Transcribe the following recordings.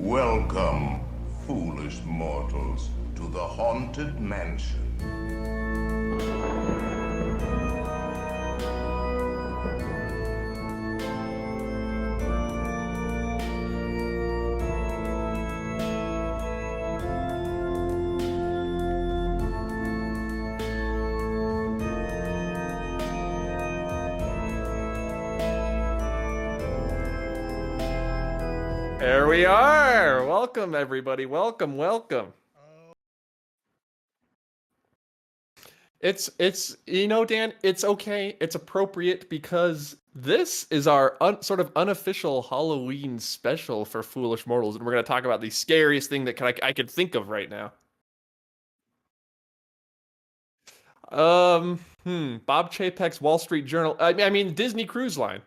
Welcome, foolish mortals, to the Haunted Mansion. There we are. Welcome, everybody. Welcome. It's Dan, it's okay. It's appropriate because this is our sort of unofficial Halloween special for Foolish Mortals, and we're going to talk about the scariest thing that I could think of right now. Bob Chapek's Wall Street Journal. I mean Disney Cruise Line.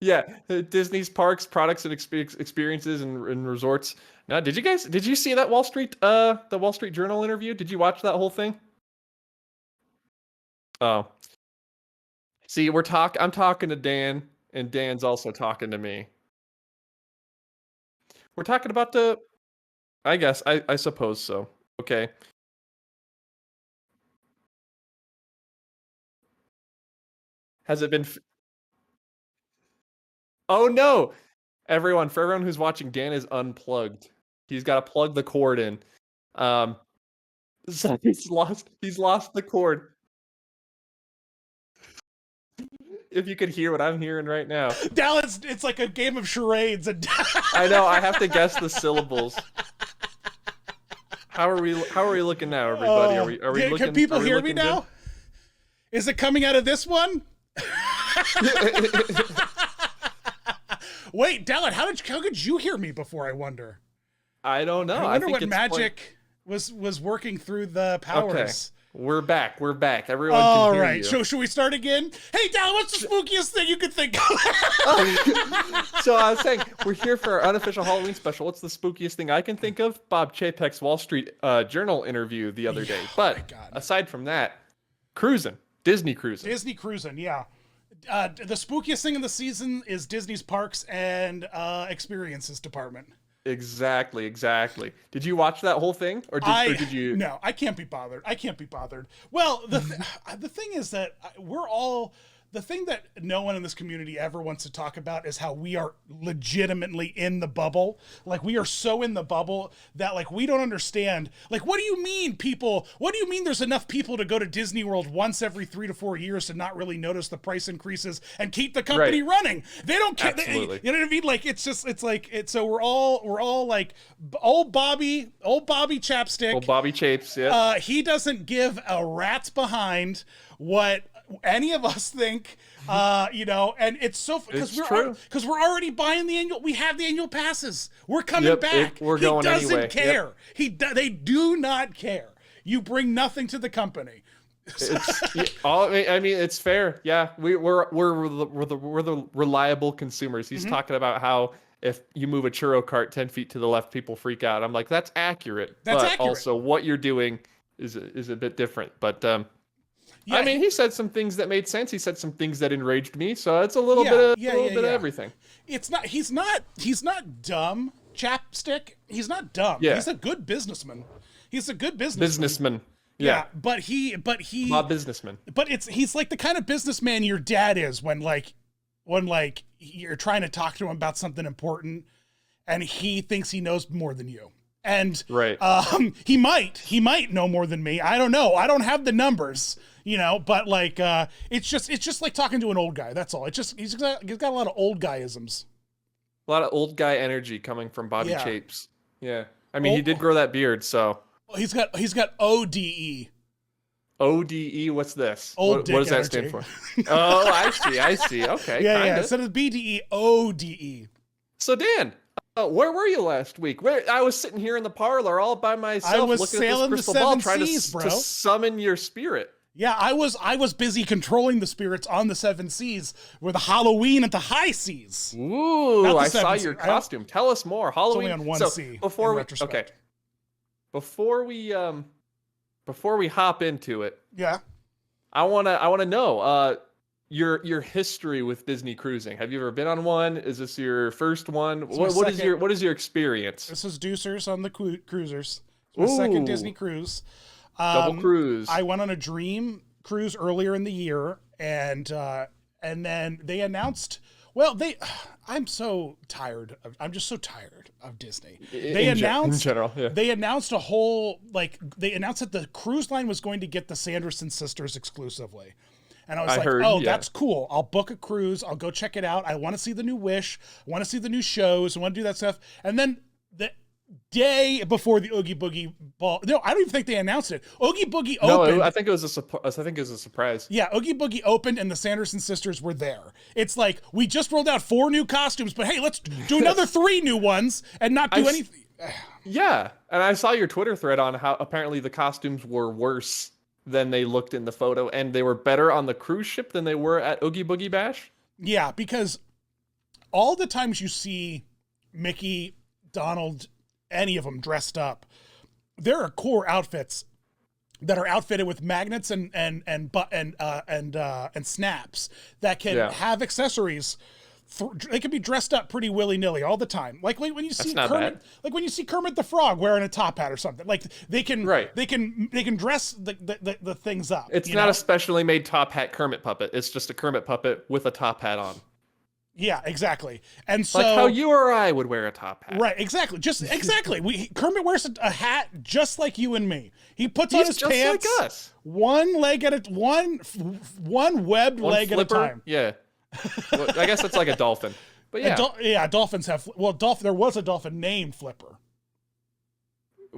Yeah, Disney's parks, products, and experiences and resorts. Now, did you see that the Wall Street Journal interview? Did you watch that whole thing? Oh, see, I'm talking to Dan, and Dan's also talking to me. We're talking about I guess, I suppose so. Okay. Has it been, oh no! For everyone who's watching, Dan is unplugged. He's got to plug the cord in. Um, so he's lost the cord. If you could hear what I'm hearing right now. Dallin, it's like a game of charades. I know, I have to guess the syllables. How are we looking now, everybody? Are we looking? Can people hear me now? Good? Is it coming out of this one? Wait, Dallin, how could you hear me before, I wonder? I don't know. I wonder what magic was working through the powers. Okay. We're back. Everyone All can hear right. you. So should we start again? Hey, Dallin, what's the spookiest thing you could think of? So I was saying, we're here for our unofficial Halloween special. What's the spookiest thing I can think of? Bob Chapek's Wall Street Journal interview the other day. But aside from that, Disney cruising, yeah. The spookiest thing in the season is Disney's parks and experiences department. Exactly. Did you watch that whole thing, or did you? No, I can't be bothered. Well, the thing is that the thing that no one in this community ever wants to talk about is how we are legitimately in the bubble. Like, we are so in the bubble that, like, we don't understand. Like, what do you mean there's enough people to go to Disney World once every 3 to 4 years to not really notice the price increases and keep the company running? They don't care. Absolutely. You know what I mean? Like, so we're all like old Bobby Chapstick. Old Bobby Chapes, yeah. He doesn't give a rat's behind what any of us think, and it's so because we're already buying we have the annual passes. We're coming back. We're going anyway. He doesn't care. Yep. They do not care. You bring nothing to the company. I mean, it's fair. Yeah, we're the reliable consumers. He's talking about how if you move a churro cart 10 feet to the left, people freak out. I'm like, that's accurate. Also, what you're doing is a bit different. But yeah, I mean, he said some things that made sense. He said some things that enraged me. So it's a little bit of everything. He's not dumb, Chapstick. He's not dumb. Yeah. He's a good businessman. Yeah. But he not businessman. But he's like the kind of businessman your dad is when you're trying to talk to him about something important and he thinks he knows more than you. And right. He might know more than me. I don't know. I don't have the numbers, but like it's just like talking to an old guy. That's all. He's got a lot of old guyisms. A lot of old guy energy coming from Bobby Chapes. Yeah. I mean, he did grow that beard, so he's got ODE. ODE, what's this? What does that stand for? Oh, I see. Okay. Yeah. Instead of BDE, ODE. So Dan, where were you last week? I was sitting here in the parlor all by myself, looking at this crystal ball, trying to summon your spirit. Yeah, I was busy controlling the spirits on the 7 seas with Halloween at the high seas. Ooh, I saw your costume. Tell us more. Halloween. It's only on one sea. Before we hop into it, yeah, I wanna know. your history with Disney cruising. Have you ever been on one? Is this your first one? It's What my what is your experience? This is Deucers on the cruisers. It's my second Disney cruise. Double cruise. I went on a Dream cruise earlier in the year, and then they announced. Well, I'm so tired. I'm just so tired of Disney. In general, yeah. They announced a whole they announced that the cruise line was going to get the Sanderson sisters exclusively. And I was like, that's cool. I'll book a cruise. I'll go check it out. I want to see the new Wish. I want to see the new shows. I want to do that stuff. And then the day before the Oogie Boogie ball, no, I don't even think they announced it. Oogie Boogie opened. No, I think it was a surprise. Yeah, Oogie Boogie opened and the Sanderson sisters were there. It's like, we just rolled out 4 new costumes, but hey, let's do another 3 new ones and not do anything. Yeah, and I saw your Twitter thread on how apparently the costumes were worse than they looked in the photo, and they were better on the cruise ship than they were at Oogie Boogie Bash? Yeah, because all the times you see Mickey, Donald, any of them dressed up, there are core outfits that are outfitted with magnets and snaps that can have accessories. They can be dressed up pretty willy-nilly all the time. Like when you see Kermit the Frog wearing a top hat or something. Like they can dress the things up. It's not a specially made top hat Kermit puppet. It's just a Kermit puppet with a top hat on. Yeah, exactly. And so like how you or I would wear a top hat. Right, exactly. Kermit wears a hat just like you and me. He puts on his pants like us. One webbed leg at a time. Yeah. Well, I guess it's like a dolphin, but yeah, dolphins have. Well, there was a dolphin named Flipper.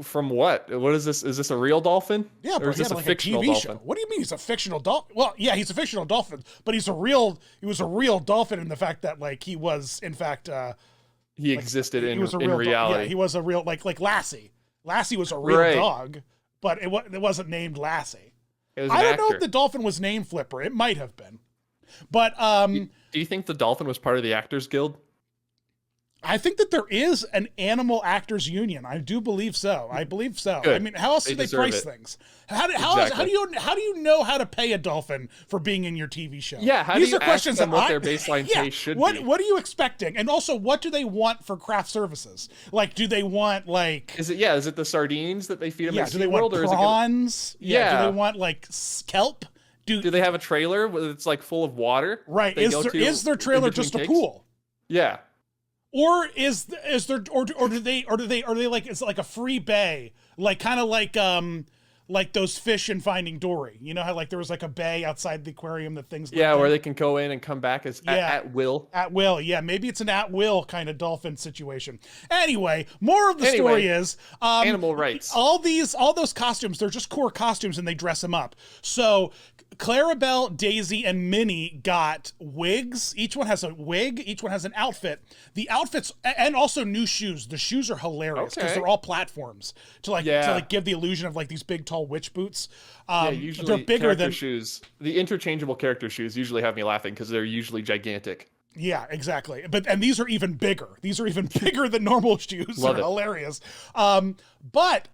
From what? What is this? Is this a real dolphin? Yeah, or is this a fictional dolphin? What do you mean he's a fictional dolphin? Well, yeah, he's a fictional dolphin, but he was a real dolphin in the fact that he was in fact he existed in reality. Yeah, he was a real like Lassie. Lassie was a real dog, but it wasn't named Lassie. I don't know if the dolphin was named Flipper. It might have been. But do you think the dolphin was part of the Actors Guild? I think that there is an animal actors union. I do believe so. Good. I mean, how else do they price things? How do you know how to pay a dolphin for being in your TV show? Yeah, these are questions that what their baseline pay should be. What are you expecting? And also, what do they want for craft services? Like, do they want Is it the sardines that they feed them? Yeah. Do they want prawns? Yeah. Do they want kelp? Do they have a trailer that's full of water? Right. Is their trailer just a pool? Yeah. Or is there or do they like it's like a free bay, kind of like those fish in Finding Dory. You know how there was a bay outside the aquarium that things where they can go in and come back at will. At will, yeah. Maybe it's an at will kind of dolphin situation. Anyway, more of the story is animal rights. All those costumes, they're just core costumes and they dress them up. So Clarabelle, Daisy, and Minnie got wigs. Each one has a wig. Each one has an outfit. The outfits, and also new shoes. The shoes are hilarious because they're all platforms to give the illusion of these big tall witch boots. Usually they're bigger than shoes. The interchangeable character shoes usually have me laughing because they're usually gigantic. Yeah, exactly. And these are even bigger. These are even bigger than normal shoes. They're hilarious. But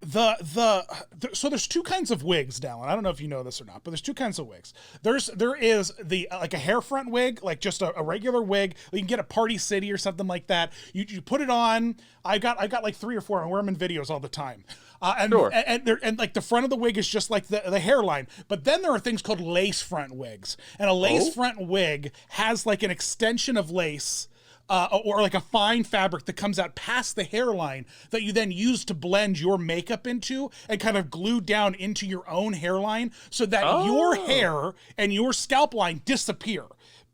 so there's 2 kinds of wigs, Dallin. I don't know if you know this or not, but there's 2 kinds of wigs. There is the a hair front wig, just a regular wig. You can get at Party City or something like that. You put it on. I got 3 or 4. I wear them in videos all the time. And the front of the wig is just like the hairline. But then there are things called lace front wigs. And a lace front wig has an extension of lace or a fine fabric that comes out past the hairline that you then use to blend your makeup into and kind of glue down into your own hairline so that your hair and your scalp line disappear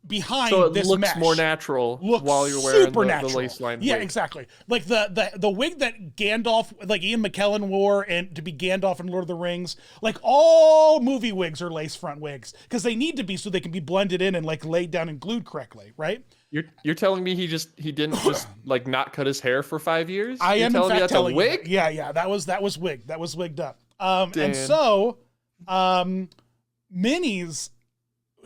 behind this mesh. So it looks more natural while you're wearing the lace line wig. Yeah, exactly. Like the wig that Gandalf, Ian McKellen wore and to be Gandalf in Lord of the Rings, all movie wigs are lace front wigs because they need to be so they can be blended in and laid down and glued correctly, right? You're telling me he didn't just not cut his hair for 5 years? I am in fact telling you that's a wig? Yeah, that was wig. That was wigged up. And so Minnie's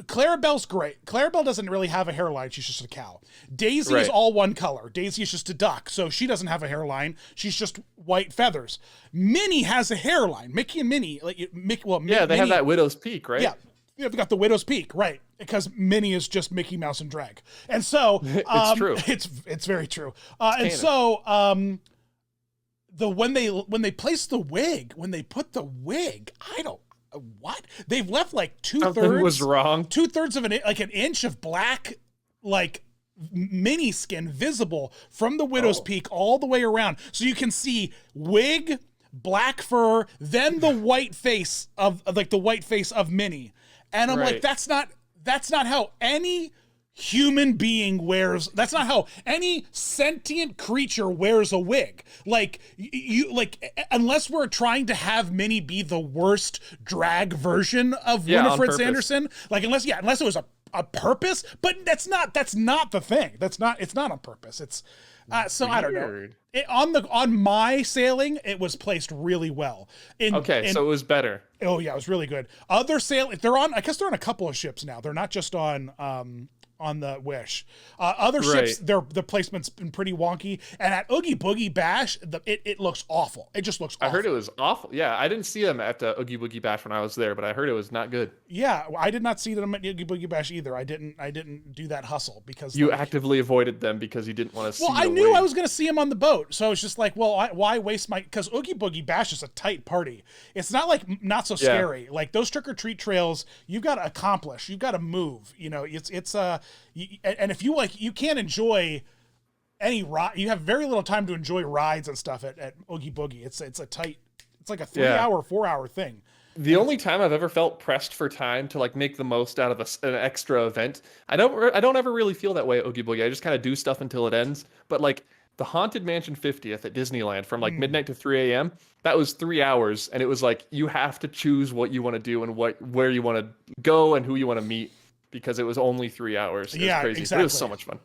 Clarabelle's great. Clarabelle doesn't really have a hairline. She's just a cow. Daisy is all one color. Daisy is just a duck. So she doesn't have a hairline. She's just white feathers. Minnie has a hairline. Mickey and Minnie. Minnie, have that widow's peak, right? Yeah. They've got the Widow's Peak, right? Because Minnie is just Mickey Mouse and drag, and so It's true. It's very true. And so when they place the wig, when they put the wig, I don't what they've left like Something was wrong. 2/3 of an inch of black like mini skin visible from the Widow's Peak all the way around, so you can see wig, black fur, then the white face of Minnie. And I'm like, that's not how any human being wears. That's not how any sentient creature wears a wig. Like unless we're trying to have Minnie be the worst drag version of Winifred Sanderson. Like unless it was a purpose, but that's not the thing. It's not on purpose. It's so weird. I don't know. On my sailing, it was placed really well. So it was better. Oh yeah, it was really good. Other sailing, I guess they're on a couple of ships now. They're not just on the Wish. Other ships, the placement's been pretty wonky. And at Oogie Boogie Bash, it looks awful. It just looks awful. I heard it was awful. Yeah, I didn't see them at Oogie Boogie Bash when I was there, but I heard it was not good. Yeah, I did not see them at Oogie Boogie Bash either. I didn't do that hustle because you actively avoided them because you didn't want to see. Well, I knew I was going to see them on the boat, so I was just like, well, why waste my? Because Oogie Boogie Bash is a tight party. It's not like Not So Scary. Like those trick or treat trails, you've got to accomplish. You've got to move. You know, and if you can't enjoy any ride, you have very little time to enjoy rides and stuff at Oogie Boogie. It's a tight, it's like a 4 hour thing. The only time I've ever felt pressed for time to like make the most out of an extra event, I don't ever really feel that way at Oogie Boogie. I just kind of do stuff until it ends. But like the Haunted Mansion 50th at Disneyland from like midnight to 3 a.m., that was 3 hours, and it was like you have to choose what you want to do and where you want to go and who you want to meet. Because it was only 3 hours. It was crazy. Exactly. It was so much fun.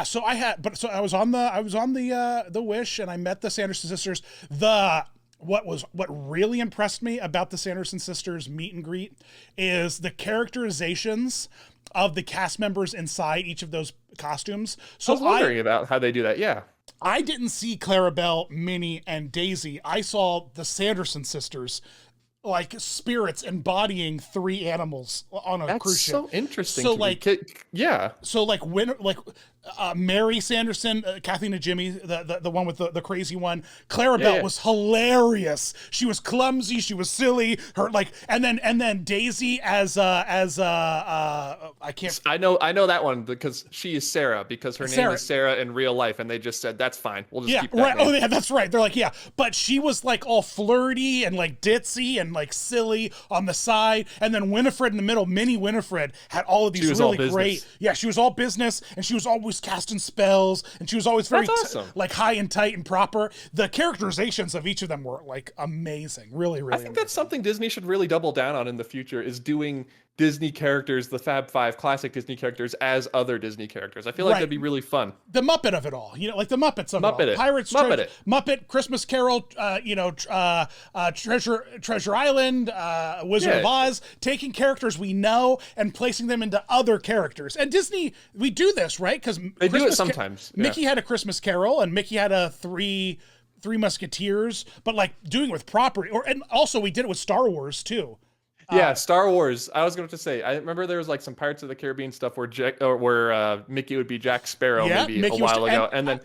So I was on the Wish, and I met the Sanderson sisters. What really impressed me about the Sanderson sisters meet and greet is the characterizations of the cast members inside each of those costumes. So I was wondering about how they do that. Yeah. I didn't see Clarabelle, Minnie, and Daisy. I saw the Sanderson sisters, like spirits embodying 3 animals on a cruise ship. That's so interesting. So Mary Sanderson, Kathleen and Jimmy, the one with the crazy one. Clarabelle was hilarious. She was clumsy. She was silly. And then Daisy as I can't. I know that one because she is Sarah because her name is Sarah in real life, and they just said that's fine. We'll just keep that right. name. Oh yeah, that's right. They're like but she was like all flirty and like ditzy and like silly on the side, and then Winifred in the middle. Minnie Winifred had all of these really great. Yeah, she was all business, and she was always casting spells, and she was always very like high and tight and proper. The characterizations of each of them were like amazing, really. I think that's something Disney should really double down on in the future, is doing Disney characters, the Fab Five classic Disney characters, as other Disney characters. I feel like that'd be really fun. The Muppet of it all, like the Muppets of it all. Pirates, Muppet, Christmas Carol, Treasure Island, Wizard of Oz, taking characters we know and placing them into other characters. And Disney, we do this, right? Because they do it sometimes. Mickey had a Christmas Carol, and Mickey had a Three Musketeers, but like doing it with property, and also we did it with Star Wars too. Yeah, Star Wars. I was going to say, I remember there was like some Pirates of the Caribbean stuff where Mickey would be Jack Sparrow maybe a while ago, and then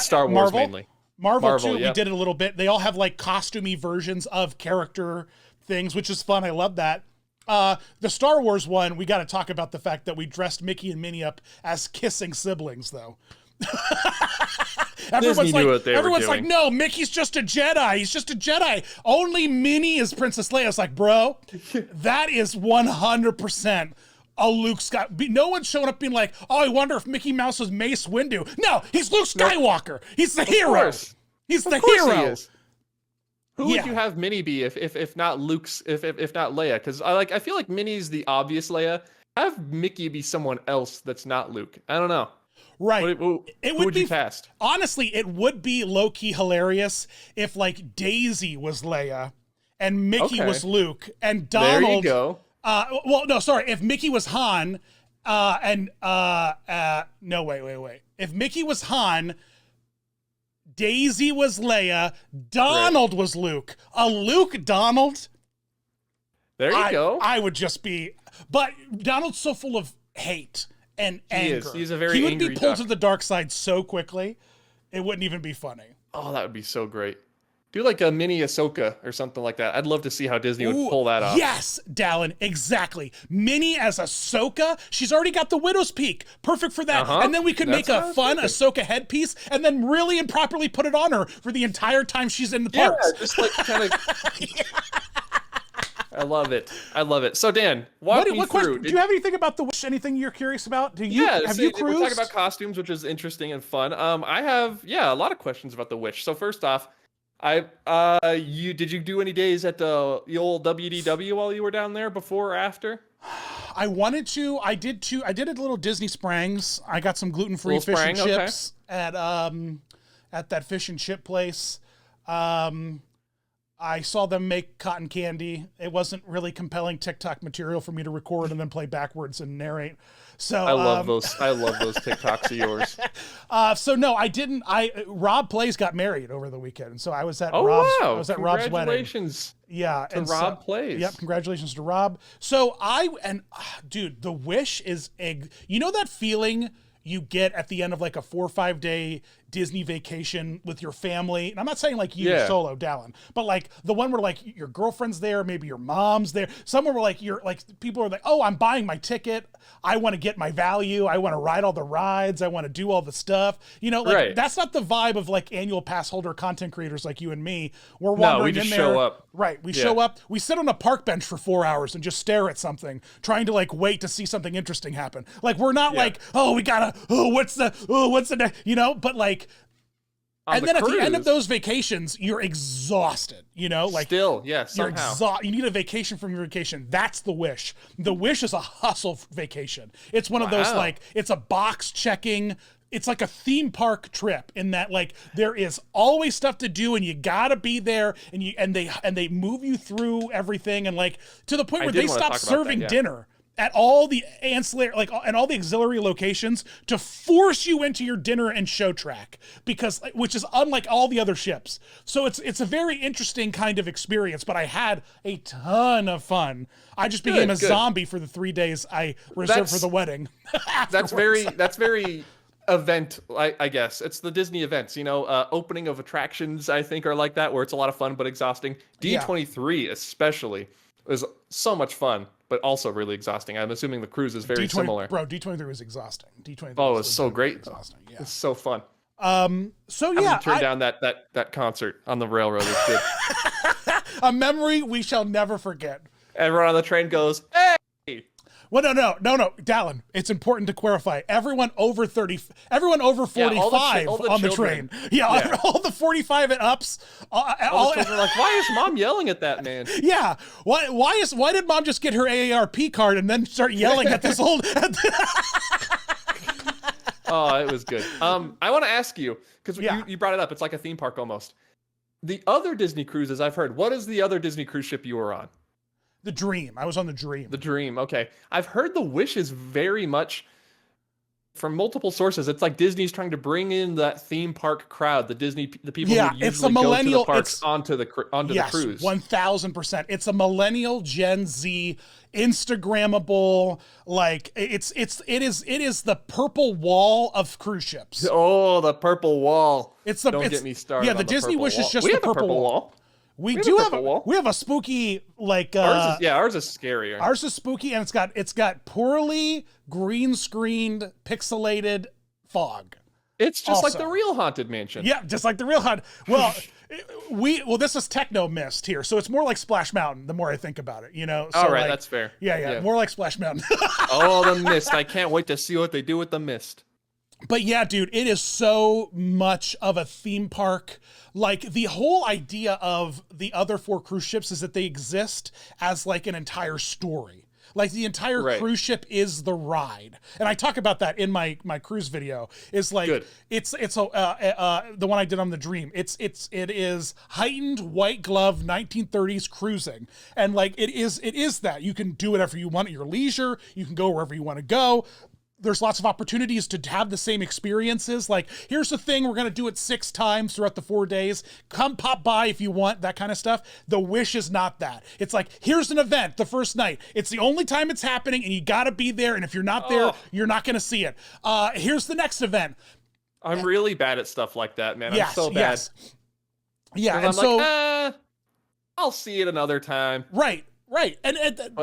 Star Wars mainly. Marvel too. We did it a little bit. They all have like costumey versions of character things, which is fun. I love that. The Star Wars one, we got to talk about the fact that we dressed Mickey and Minnie up as kissing siblings, though. Everyone's like, no, Mickey's just a Jedi. He's just a Jedi. Only Minnie is Princess Leia. It's like, bro, that is 100% a Luke Skywalker. No one's showing up being like, oh, I wonder if Mickey Mouse was Mace Windu. No, he's Luke Skywalker. He's the hero. He's the hero. He is. Who would you have Minnie be if not Luke's if not Leia? Because I feel like Minnie's the obvious Leia. Have Mickey be someone else that's not Luke. I don't know. Right. Who would you cast? Honestly, it would be low-key hilarious if like Daisy was Leia and Mickey was Luke and Donald. There you go. If Mickey was Han, wait. If Mickey was Han, Daisy was Leia, Donald was Luke. A Luke Donald. There you go. I would just be, but Donald's so full of hate and anger. He's a very He would angry be pulled duck. to the dark side so quickly, it wouldn't even be funny. Oh, that would be so great. Do like a mini Ahsoka or something like that. I'd love to see how Disney would pull that off. Yes, Dallin, exactly. Mini as Ahsoka. She's already got the Widow's Peak. Perfect for that. And then we could make a fun Ahsoka headpiece and then really improperly put it on her for the entire time she's in the parks. Yeah, just like kind of... I love it. I love it. So Dan, walk me through. Do you have anything about the Wish? Anything you're curious about? Have you cruised? We're talking about costumes, which is interesting and fun. I have a lot of questions about the Wish. So first off, did you do any days at the old WDW while you were down there before or after? I wanted to. I did too. I did a little Disney Springs. I got some gluten-free fish and chips at that fish and chip place. I saw them make cotton candy. It wasn't really compelling TikTok material for me to record and then play backwards and narrate. So I love those. I love those TikToks of yours. So no, I didn't. Rob Plays got married over the weekend, and so I was at Rob's. Wow. I was at Rob's wedding. Congratulations. Yeah, to Rob Plays. Yep, congratulations to Rob. So dude, the Wish is you know that feeling you get at the end of like a 4 or 5 day Disney vacation with your family. And I'm not saying like you solo, Dallin, but like the one where like your girlfriend's there, maybe your mom's there. Somewhere where like people are like, oh, I'm buying my ticket. I want to get my value. I want to ride all the rides. I want to do all the stuff. You know, like that's not the vibe of like annual pass holder content creators like you and me. We're wandering in there. Show up. Right. We show up. We sit on a park bench for 4 hours and just stare at something, trying to like wait to see something interesting happen. Like we're not like, what's the next, you know, but like, and then at the end of those vacations, you're exhausted, you know, like somehow. You're exhausted. You need a vacation from your vacation. That's the Wish. The Wish is a hustle vacation. It's one of those, like, it's a box checking. It's like a theme park trip in that like there is always stuff to do and you gotta be there and they move you through everything and like to the point where they stop serving dinner at all the ancillary, like, and all the auxiliary locations to force you into your dinner and show track which is unlike all the other ships. So it's a very interesting kind of experience, but I had a ton of fun. I just became a zombie for the 3 days I reserved for the wedding. That's very event, I guess. It's the Disney events, you know, opening of attractions, I think, are like that, where it's a lot of fun but exhausting. D23 especially was so much fun, but also really exhausting. I'm assuming the cruise is very similar. Bro, D23 was exhausting. D23 it was so great. Exhausting. Yeah. It's so fun. So yeah, turn down that concert on the railroad. It's good. A memory we shall never forget. Everyone on the train goes, hey! Well, no, Dallin, it's important to clarify. Everyone over 45 on the train. Yeah, all the 45 and ups. All the children are like, why is mom yelling at that man? Yeah, why did mom just get her AARP card and then start yelling at this old... Oh, it was good. I want to ask you, because you brought it up, it's like a theme park almost. The other Disney cruises I've heard, what is the other Disney cruise ship you were on? The Dream. I was on the Dream. The Dream. Okay. I've heard the Wish is very much from multiple sources. It's like Disney's trying to bring in that theme park crowd, the people who usually go to the parks onto the cruise. 1000%. It's a millennial Gen Z Instagrammable, like it is the purple wall of cruise ships. Oh, the purple wall. Don't get me started. Yeah, the Disney Wish is just the purple wall. We have a spooky, like ours is scarier. Ours is spooky, and it's got poorly green screened pixelated fog. It's just like the real Haunted Mansion. Yeah, just like the real Haunted. Well, this is Techno Mist here, so it's more like Splash Mountain. The more I think about it, you know. So all right, that's fair. Yeah, more like Splash Mountain. Oh, the mist! I can't wait to see what they do with the mist. But yeah, dude, it is so much of a theme park. Like the whole idea of the other 4 cruise ships is that they exist as like an entire story. Like the entire cruise ship is the ride. And I talk about that in my cruise video. It's like, it's the one I did on the Dream. It is heightened white glove 1930s cruising. And like, it is that you can do whatever you want at your leisure. You can go wherever you want to go. there's lots of opportunities to have the same experiences. Like, here's the thing, we're going to do it 6 times throughout the 4 days. Come pop by if you want, that kind of stuff. The Wish is not that. It's like, here's an event the first night. It's the only time it's happening and you got to be there. And if you're not there, you're not going to see it. Here's the next event. I'm really bad at stuff like that, man. Yes, I'm so bad. yes. Yeah, and I'm so like, I'll see it another time. Right. And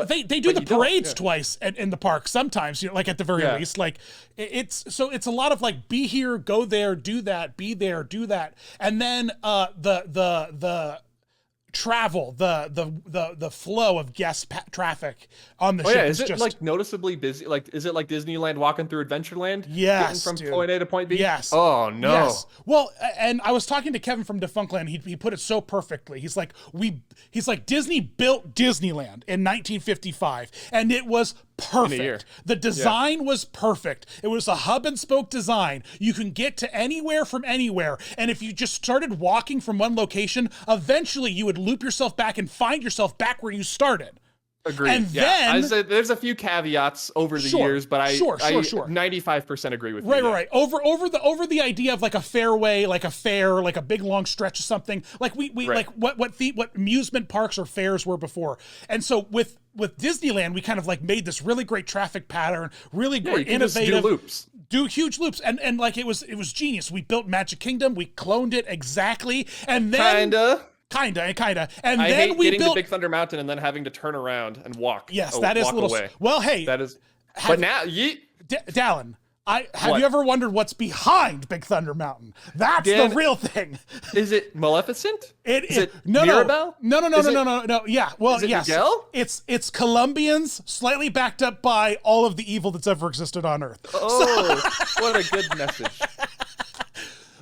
they do the parades twice in the park sometimes, like at the very least. Like it's a lot of like, be here, go there, do that, be there, do that. And then the travel, the flow of guest traffic on the ship is it just like noticeably busy? Like, is it like Disneyland walking through Adventureland? Yes, getting from point A to point B? Yes. Oh no. Yes. Well, and I was talking to Kevin from Defunctland. He put it so perfectly. He's like, Disney built Disneyland in 1955, and it was perfect. The design was perfect. It was a hub and spoke design. You can get to anywhere from anywhere. And if you just started walking from one location, eventually you would loop yourself back and find yourself back where you started. Agreed. And then I said there's a few caveats over the years, but I 95% agree with you. Right. Over the idea of like a fairway, like a fair, like a big long stretch of something, like we like what amusement parks or fairs were before. And so with Disneyland, we kind of like made this really great traffic pattern, really great, innovative loops. Do huge loops, and like it was genius. We built Magic Kingdom, we cloned it exactly, and then Kinda. And I then hate we getting built to Big Thunder Mountain and then having to turn around and walk. Yes, that is a little away. Well, hey. That is. But now, Dallin, have you ever wondered what's behind Big Thunder Mountain? That's the real thing. Is it Maleficent? Is it Mirabelle? No. Yeah. Well, is it yes. Miguel? It's Colombians slightly backed up by all of the evil that's ever existed on Earth. What a good message.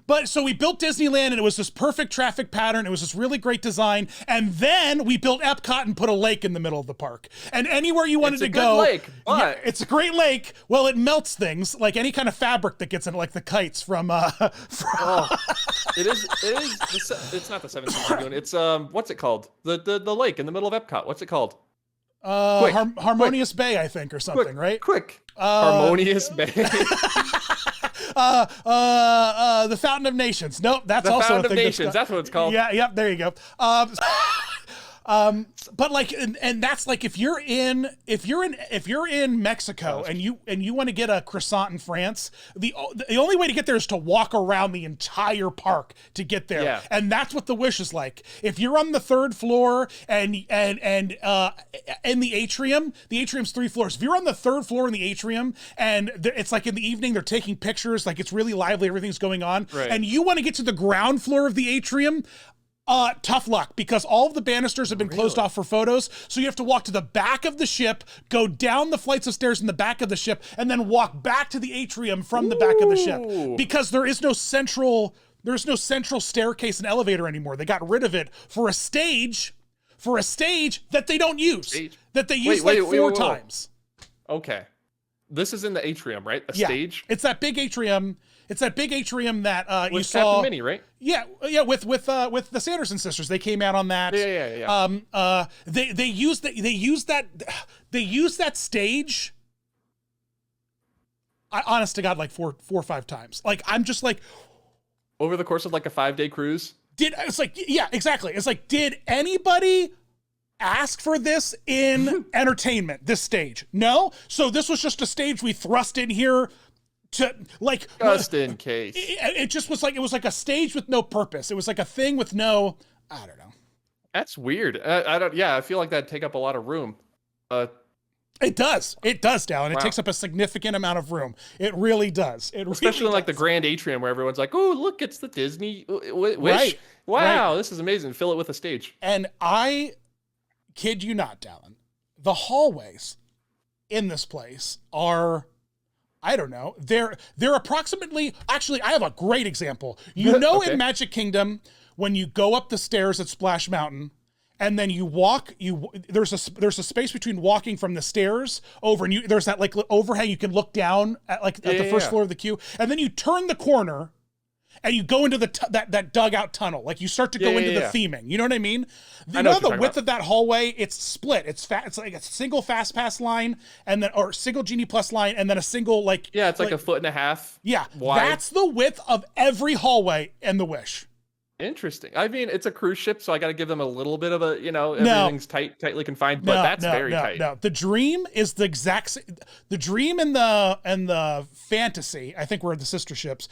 But so we built Disneyland and it was this perfect traffic pattern. It was this really great design. And then we built Epcot and put a lake in the middle of the park. And anywhere you wanted to go. It's a good lake, but it's a great lake. Well, it melts things like any kind of fabric that gets in, like the kites from it is it's not the 17th Lagoon. It's what's it called? The lake in the middle of Epcot. What's it called? Harmonious Bay, I think, or something, right? Harmonious Bay. The Fountain of Nations. Nope, that's the also Fountain a thing. of Nations. That's what it's called. Yeah, yep. There you go. But like, and that's like if you're in Mexico and you want to get a croissant in France, the only way to get there is to walk around the entire park to get there. Yeah. And that's what the Wish is like. If you're on the 3rd floor and in the atrium's 3 floors. If you're on the 3rd floor in the atrium and it's like in the evening they're taking pictures, like it's really lively, everything's going on, and you want to get to the ground floor of the atrium. Tough luck, because all of the banisters have been closed off for photos. So you have to walk to the back of the ship, go down the flights of stairs in the back of the ship, and then walk back to the atrium from the back of the ship. Because there's no central staircase and elevator anymore. They got rid of it for a stage that they don't use. That they use four times. Okay. This is in the atrium, right? Stage? It's that big atrium. It's that big atrium that you saw. Captain Minnie, right? Yeah, with the Sanderson sisters. They came out on that. Yeah. They used that stage. Honest to God, like four or 5 times. Like I'm just like, over the course of like a 5-day cruise. It's like, yeah, exactly. It's like, did anybody ask for this in entertainment? This stage? No. So this was just a stage we thrust in here. To like just in case it just was like, it was like a stage with no purpose. It was like a thing with no, I don't know. That's weird. I feel like that'd take up a lot of room. It does, Dallin. Wow. It takes up a significant amount of room. It really does. Especially in like the grand atrium where everyone's like, oh, look, it's the Disney Wish. Right. Wow, this is amazing. Fill it with a stage. And I kid you not, Dallin, the hallways in this place are, I don't know. They're approximately, actually, I have a great example. You know, in Magic Kingdom, when you go up the stairs at Splash Mountain, and then you walk, there's a space between walking from the stairs over, and there's that like overhang you can look down at the first floor of the queue, and then you turn the corner, and you go into that dugout tunnel. Like you start to go into the theming. You know what I mean? I know The width of that hallway, it's split. It's like a single fast pass line and then or single Genie Plus line and then a single like it's like a foot and a half. Yeah, wide. That's the width of every hallway in the Wish. Interesting. I mean, it's a cruise ship, so I got to give them a little bit of a, everything's tightly confined, but that's very tight. No, the Dream is the exact same. The Dream and the Fantasy, I think, were the sister ships.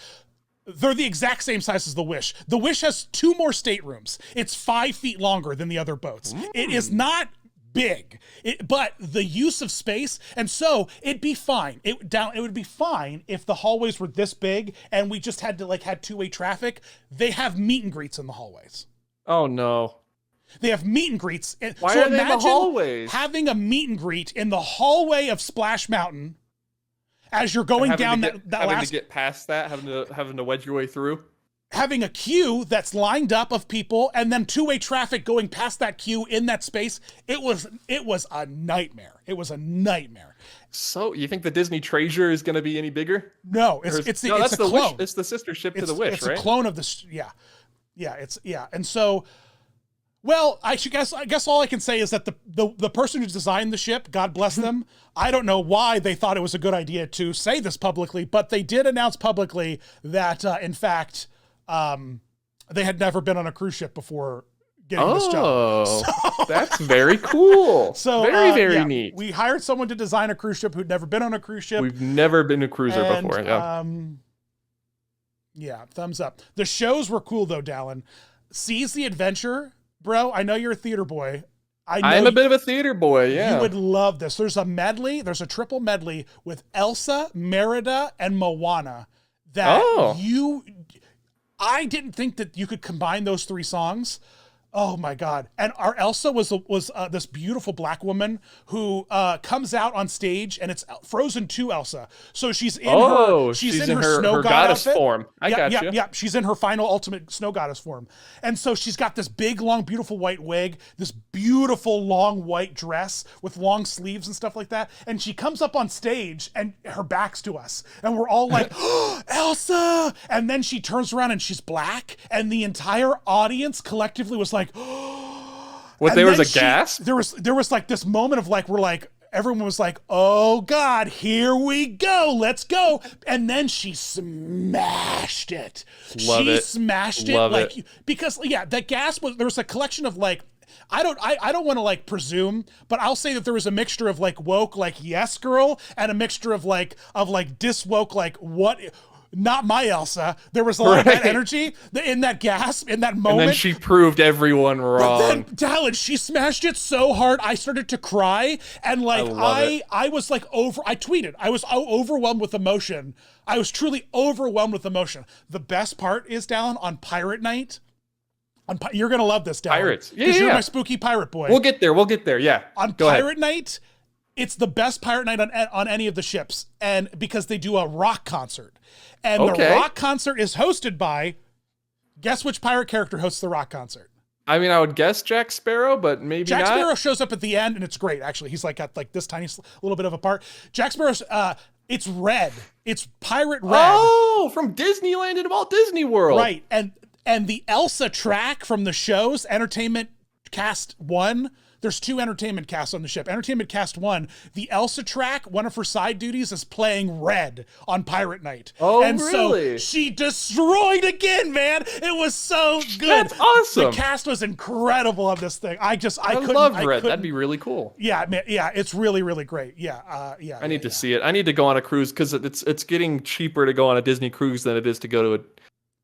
They're the exact same size as the Wish. The Wish has 2 more staterooms. It's 5 feet longer than the other boats. It is not big, but the use of space, and so it'd be fine. It would be fine if the hallways were this big and we just had two-way traffic. They have meet and greets in the hallways. Oh no. They have meet and greets. Why are they in the hallways? Having a meet and greet in the hallway of Splash Mountain as you're going down having to get past that, having to wedge your way through. Having a queue that's lined up of people and then two-way traffic going past that queue in that space. It was a nightmare. It was a nightmare. So you think the Disney Treasure is going to be any bigger? No, it's a clone. Wish. It's the sister ship to the Wish, it's right? It's a clone of this. Yeah. And so, well, I guess all I can say is that the person who designed the ship, God bless them, I don't know why they thought it was a good idea to say this publicly, but they did announce publicly that, in fact, they had never been on a cruise ship before getting this job. So, that's very cool. So very neat. We hired someone to design a cruise ship who'd never been on a cruise ship. We've never been a cruiser before. Yeah, thumbs up. The shows were cool though, Dallin. Seize the Adventure, bro. I know you're a theater boy. I'm a bit of a theater boy, yeah. You would love this. There's a triple medley with Elsa, Merida, and Moana that I didn't think that you could combine those 3 songs. Oh my God. And our Elsa was this beautiful black woman who comes out on stage, and it's Frozen 2 Elsa. So she's in her snow goddess outfit. Form. I got you. Yeah. She's in her final ultimate snow goddess form. And so she's got this big, long, beautiful white wig, this beautiful long white dress with long sleeves and stuff like that. And she comes up on stage and her back's to us. And we're all like, oh, Elsa! And then she turns around and she's black. And the entire audience collectively was like, there was a gasp? There was like this moment of like, everyone was like, oh God, here we go. Let's go. And then she smashed it. Smashed it. Because that gasp was, there was a collection of like, I don't want to like presume, but I'll say that there was a mixture of like woke, like yes girl, and a mixture of like diswoke, like what, not my Elsa. There was a lot of that energy in that gasp, in that moment. And then she proved everyone wrong. But then, Dallin, she smashed it so hard, I started to cry. And like, I was like I tweeted, I was overwhelmed with emotion. I was truly overwhelmed with emotion. The best part is, Dallin, on Pirate Night. You're going to love this, Dallin. Pirates. Yeah, you're my spooky pirate boy. We'll get there. Yeah. On Pirate Night, it's the best pirate night on any of the ships. And because they do a rock concert. And the rock concert is hosted by, guess which pirate character hosts the rock concert? I mean, I would guess Jack Sparrow, but maybe Jack not. Sparrow shows up at the end, and it's great, actually. He's like got like this tiny little bit of a part. Jack Sparrow's, it's Red. It's Pirate Red. Oh, from Disneyland and Walt Disney World. Right, and the Elsa track from the show's Entertainment Cast 1, there's 2 entertainment casts on the ship. Entertainment Cast 1, the Elsa track, one of her side duties is playing Red on Pirate Night. Oh, and really? So she destroyed again, man. It was so good. That's awesome. The cast was incredible on this thing. I love Red. That'd be really cool. Yeah, man. Yeah, it's really, really great. Yeah, I need to see it. I need to go on a cruise because it's getting cheaper to go on a Disney cruise than it is to go to a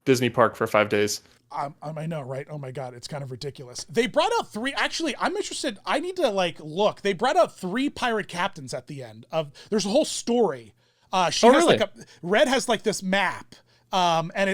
Disney park for 5 days. I know, right? Oh my God, it's kind of ridiculous. They brought out 3. Actually, I'm interested. I need to like look. They brought out 3 pirate captains at the end of. There's a whole story. She has really? Red has like this map. And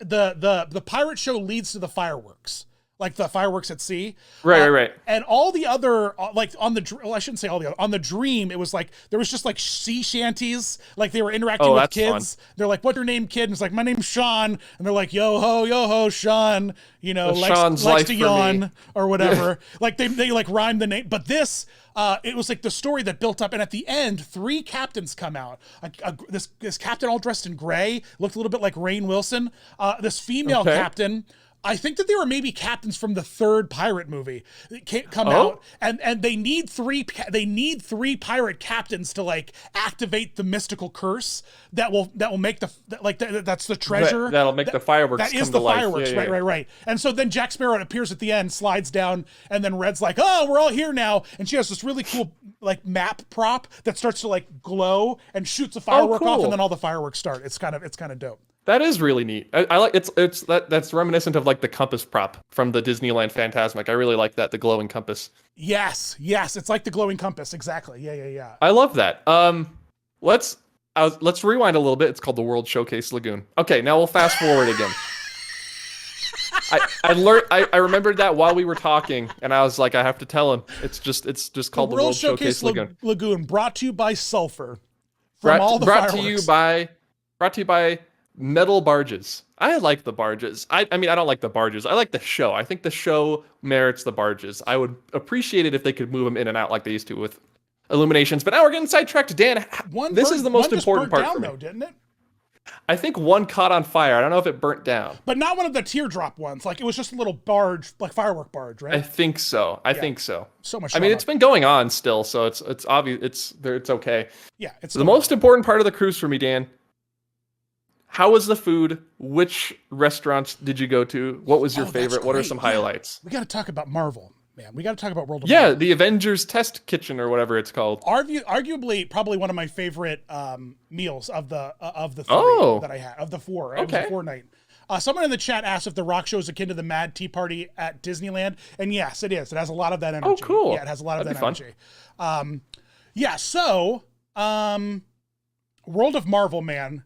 the pirate show leads to the fireworks. like the fireworks at sea. Right. And all the other, like on the, well, I shouldn't say all the other, on the Dream, it was like, there was just like sea shanties. Like they were interacting with kids. Fun. They're like, what's your name, kid? And it's like, my name's Sean. And they're like, yo ho, Sean, you know, likes to yawn or whatever. Like they like rhyme the name. But this, it was like the story that built up. And at the end, 3 captains come out. This captain all dressed in gray, looked a little bit like Rainn Wilson. This female captain, I think that they were maybe captains from the 3rd pirate movie come out, and they need 3 pirate captains to like activate the mystical curse that will make that's the treasure that'll make the fireworks that come is the to life. Fireworks. Right. And so then Jack Sparrow appears at the end, slides down, and then Red's like, oh, we're all here now, and she has this really cool like map prop that starts to like glow and shoots a firework off, and then all the fireworks start. It's kind of dope. That is really neat. I like that's reminiscent of like the compass prop from the Disneyland Fantasmic. I really like that, the glowing compass. Yes, it's like the glowing compass, exactly. Yeah. I love that. Let's rewind a little bit. It's called the World Showcase Lagoon. Okay, now we'll fast forward again. I remembered that while we were talking, and I was like, I have to tell him. It's just called the World Showcase Lagoon, brought to you by sulfur. Brought to you by metal barges. I like the barges. I mean, I don't like the barges. I like the show. I think the show merits the barges. I would appreciate it if they could move them in and out like they used to with illuminations. But now we're getting sidetracked. Dan, this is the most important part for me. Though, didn't it? I think one caught on fire. I don't know if it burnt down. But not one of the teardrop ones. Like it was just a little barge, like firework barge, right? I think so. I think so. So much. I mean, it's been going on still, so it's obvious. It's okay. Yeah. It's the most important part of the cruise for me, Dan. How was the food? Which restaurants did you go to? What was your favorite? What are some highlights? We got to talk about Marvel, man. We got to talk about World of Marvel. Yeah, the Avengers Test Kitchen or whatever it's called. Arguably, probably one of my favorite meals of the 3 that I had, of the 4. It was a 4 night. Someone in the chat asked if the rock show is akin to the Mad Tea Party at Disneyland, and yes, it is. It has a lot of that energy. Oh, cool. Yeah, it has a lot of that energy. So World of Marvel, man.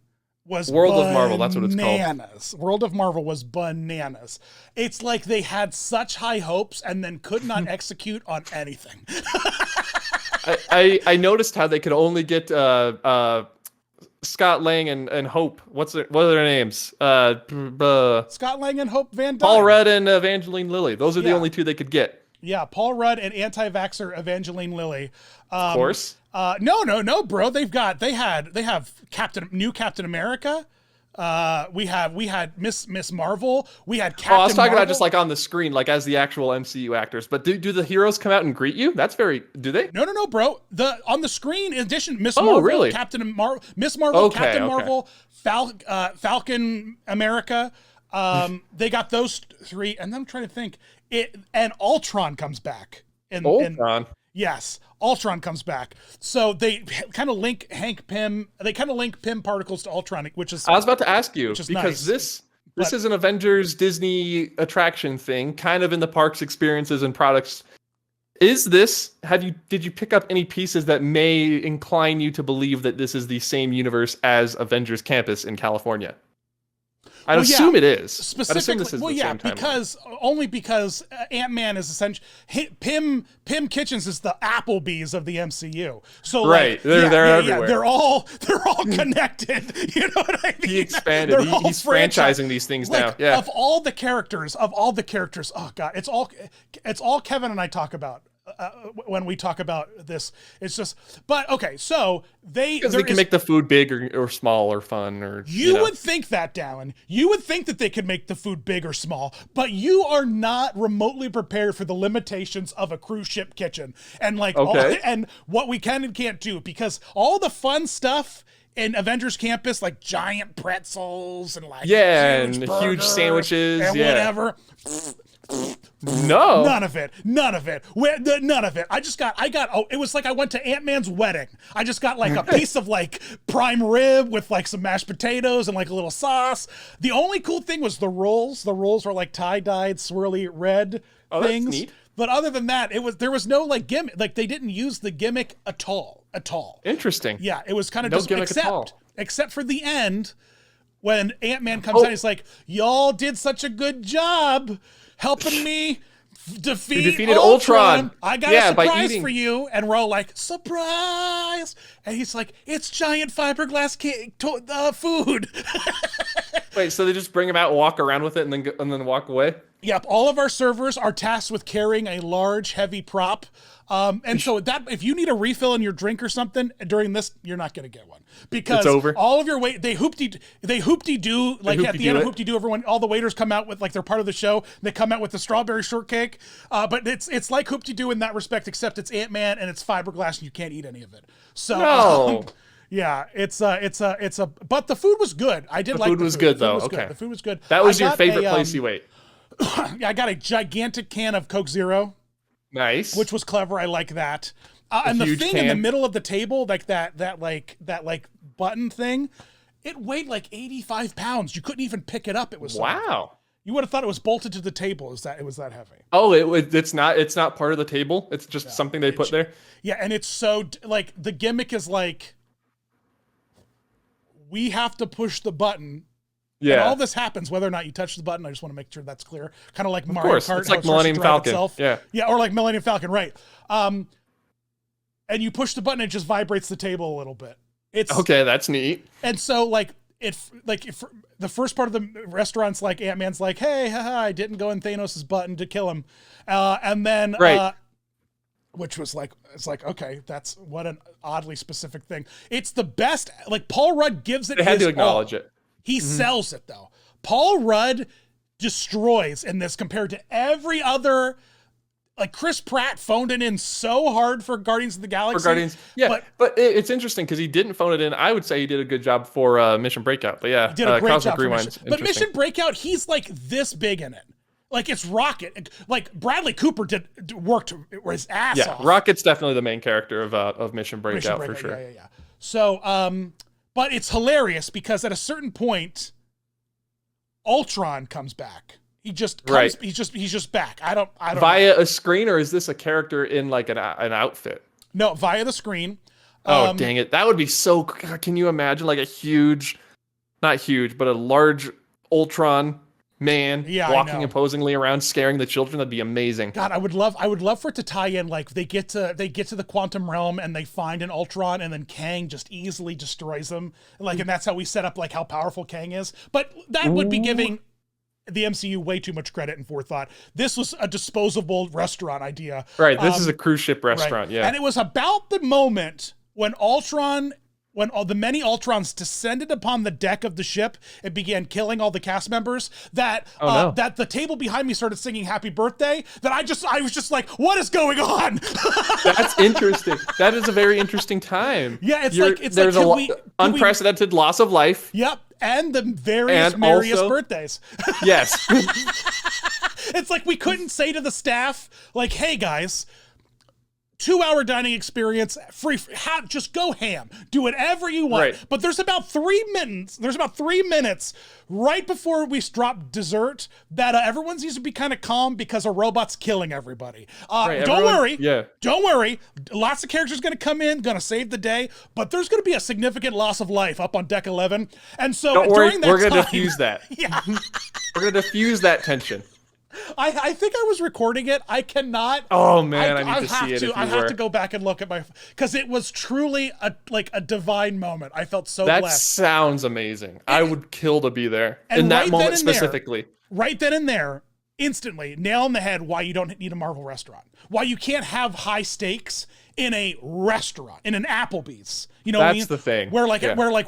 World of Marvel, that's what it's called. World of Marvel was bananas. It's like they had such high hopes and then could not execute on anything. I noticed how they could only get Scott Lang and Hope. What are their names? Scott Lang and Hope Van Dyne. Paul Rudd and Evangeline Lilly. Those are the only 2 they could get. Yeah, Paul Rudd and anti-vaxxer Evangeline Lilly. Of course. No, bro. They have new Captain America. We had Miss Marvel. We had Captain I was talking Marvel. about just like on the screen, like as the actual MCU actors. But do the heroes come out and greet you? Do they? No, bro. On the screen, in addition, Miss Marvel, really? Miss Marvel, Captain Marvel, Falcon America. They got those 3, and then I'm trying to think. And Ultron comes back. Ultron. Yes, Ultron comes back. So they kind of link Pym particles to Ultron, which is. I was about to ask you because nice. This is an Avengers Disney attraction thing, kind of in the parks experiences and products. Did you pick up any pieces that may incline you to believe that this is the same universe as Avengers Campus in California? I assume it is. Specifically, because Ant-Man is essentially Pym Kitchens is the Applebee's of the MCU. So they're everywhere. They're all connected. You know what I mean? He expanded. He's franchising these things now. Yeah. Of all the characters, oh god, it's all Kevin and I talk about. When we talk about this, it's just, but okay, so they can make the food big or small or fun or you would think that, Dallin. You would think that they could make the food big or small, but you are not remotely prepared for the limitations of a cruise ship kitchen and and what we can and can't do, because all the fun stuff in Avengers Campus, like giant pretzels and huge sandwiches and whatever. No, none of it. None of it. It was like I went to Ant-Man's wedding. I just got like a piece of like prime rib with like some mashed potatoes and like a little sauce. The only cool thing was the rolls. The rolls were like tie-dyed, swirly red things. That's neat. But other than that, there was no like gimmick. Like they didn't use the gimmick at all. Interesting. Yeah, it was kind of no just gimmick at all. Except for the end when Ant-Man comes out, he's like, "Y'all did such a good job. helping me defeat defeated Ultron. I got a surprise eating. for you. And we're all like, surprise. And he's like, it's giant fiberglass food. Wait, so they just bring him out, walk around with it, and then walk away? Yep, all of our servers are tasked with carrying a large, heavy prop. And so that if you need a refill in your drink or something during this, you're not going to get one because it's over. All of your they hoopty-doo, like at the end of hoopty-doo, all the waiters come out with, like, they're part of the show. They come out with the strawberry shortcake. But it's like hoopty-doo in that respect, except it's Ant-Man and it's fiberglass and you can't eat any of it. So no. Yeah, but the food was good. I did like the food. Was good though. Okay. The food was good. That was your favorite place you ate. I got a gigantic can of Coke Zero. Nice. Which was clever. I like that. And the thing in the middle of the table, like that button thing, it weighed like 85 pounds. You couldn't even pick it up. It was wow. You would have thought it was bolted to the table. It was that heavy. Oh, it's not part of the table. It's just something they put there. Yeah, and it's so like the gimmick is like we have to push the button. Yeah. And all this happens whether or not you touch the button. I just want to make sure that's clear. Kind of like Mario Kart. It's like Millennium Falcon. Itself. Yeah. Yeah, or like Millennium Falcon, right. And you push the button, it just vibrates the table a little bit. It's okay, that's neat. And so if the first part of the restaurant's like Ant-Man's like, hey, haha, I didn't go in Thanos' button to kill him. And then which was like, it's like, okay, that's what an oddly specific thing. It's the best, like Paul Rudd gives it. They had to acknowledge it. He sells it though. Paul Rudd destroys in this compared to every other. Like Chris Pratt phoned it in so hard for Guardians of the Galaxy. For Guardians, yeah. But it's interesting because he didn't phone it in. I would say he did a good job for Mission Breakout. But yeah, he did a great job for Mission. But Mission Breakout, he's like this big in it. Like it's Rocket. Like Bradley Cooper worked his ass off. Yeah, Rocket's definitely the main character of Mission Breakout for sure. Yeah. So, but it's hilarious because at a certain point, Ultron comes back. He just comes, he's just back. I don't via a screen, or is this a character in like an outfit? No, via the screen. Oh, dang it. That would be so, can you imagine like not huge, but a large Ultron man walking imposingly around, scaring the children? That'd be amazing. God, I would love for it to tie in, like they get to the quantum realm and they find an Ultron and then Kang just easily destroys them. And that's how we set up like how powerful Kang is. But that would be giving the MCU way too much credit and forethought. This was a disposable restaurant idea. Right, this is a cruise ship restaurant, yeah. And it was about the moment when all the many Ultrons descended upon the deck of the ship and began killing all the cast members that that the table behind me started singing Happy Birthday, that I was just like, what is going on? That's interesting. That is a very interesting time. Yeah, there's unprecedented loss of life. Yep. And the merriest birthdays. Yes. It's like we couldn't say to the staff, like, hey guys, 2-hour dining experience, free, just go ham. Do whatever you want. Right. But there's about 3 minutes right before we drop dessert that everyone needs to be kind of calm because a robot's killing everybody. Don't worry. Lots of characters going to come in, going to save the day, but there's going to be a significant loss of life up on deck 11. And so during that we're going to diffuse that. Yeah. We're going to diffuse that tension. I think I was recording it. I cannot. Oh man, I need to see it. I have to go back and look at because it was truly a divine moment. I felt so blessed. That sounds amazing. I would kill to be there in that moment specifically. Right then and there, instantly, nail on the head why you don't need a Marvel restaurant. Why you can't have high stakes in a restaurant, in an Applebee's. You know what I mean? That's the thing. Where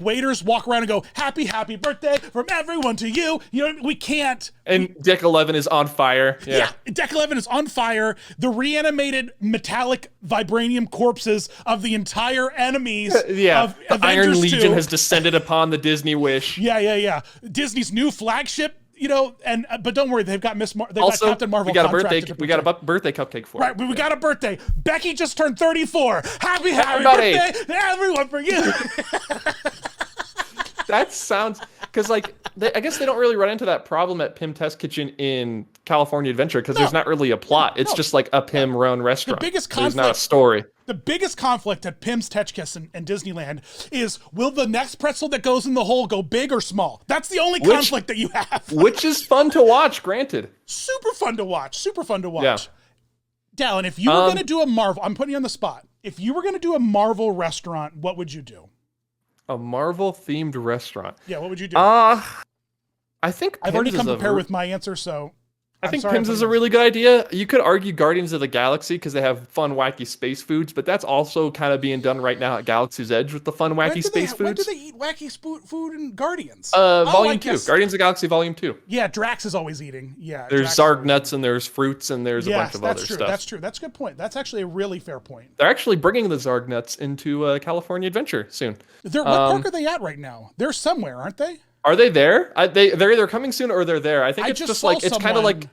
waiters walk around and go, happy birthday from everyone to you. You know, we can't. And Deck 11 is on fire. Yeah. Deck 11 is on fire. The reanimated metallic vibranium corpses of the entire enemies of the Avengers Iron Legion 2 has descended upon the Disney Wish. Yeah. Disney's new flagship. You know, but don't worry, they've got got Captain Marvel. We got a birthday cupcake for right. We got a birthday. Becky just turned 34. Happy birthday to everyone for you. That sounds, because I guess they don't really run into that problem at Pym Test Kitchen in California Adventure because there's not really a plot. It's just like a Pym-run restaurant. There's not a story. The biggest conflict at Pym's Tetchkiss and Disneyland is, will the next pretzel that goes in the hole go big or small? That's the only conflict that you have. Which is fun to watch, granted. Super fun to watch. Yeah. Dallin, if you were going to do a Marvel, I'm putting you on the spot. If you were going to do a Marvel restaurant, what would you do? A Marvel-themed restaurant. Yeah, what would you do? I think I've already come prepared with my answer, so... I think Pym's is a really good idea. You could argue Guardians of the Galaxy because they have fun, wacky space foods, but that's also kind of being done right now at Galaxy's Edge with the fun, wacky space foods. When do they eat wacky food in Guardians? Volume 2. Guardians of the Galaxy Volume 2. Yeah, Drax is always eating. Yeah. There's Zarg nuts and there's fruits and there's a bunch of other stuff. That's true. That's a good point. That's actually a really fair point. They're actually bringing the Zarg nuts into California Adventure soon. What park are they at right now? They're somewhere, aren't they? Are they there? They're either coming soon or they're there. I think it's just like, it's kind of like...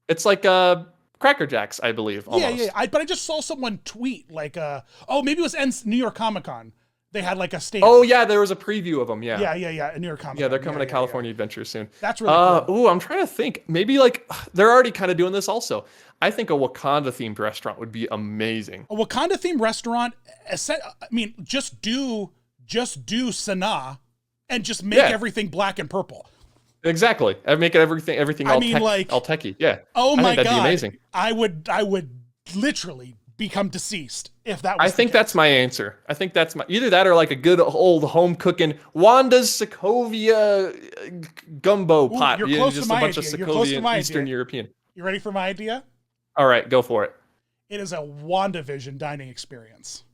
It's like Cracker Jacks, I believe. Almost. Yeah. But I just saw someone tweet maybe it was New York Comic Con. They had like a stand. Oh yeah, there was a preview of them. Yeah. Yeah. New York Comic Con. Yeah, they're coming to California Adventure soon. That's really cool. Ooh, I'm trying to think. Maybe like they're already kind of doing this also. I think a Wakanda themed restaurant would be amazing. A Wakanda themed restaurant. Just do Sanaa, and just make everything black and purple. Exactly. I'd make it everything all techie. Yeah. Oh my God. That'd be amazing. I would literally become deceased if that was I think that's my answer. I think that's either that or like a good old home cooking Wanda's Sokovia gumbo pot. You're close just to my a bunch idea. of You're close to Sokovian my Eastern idea. European. You ready for my idea? All right, go for it. It is a WandaVision dining experience.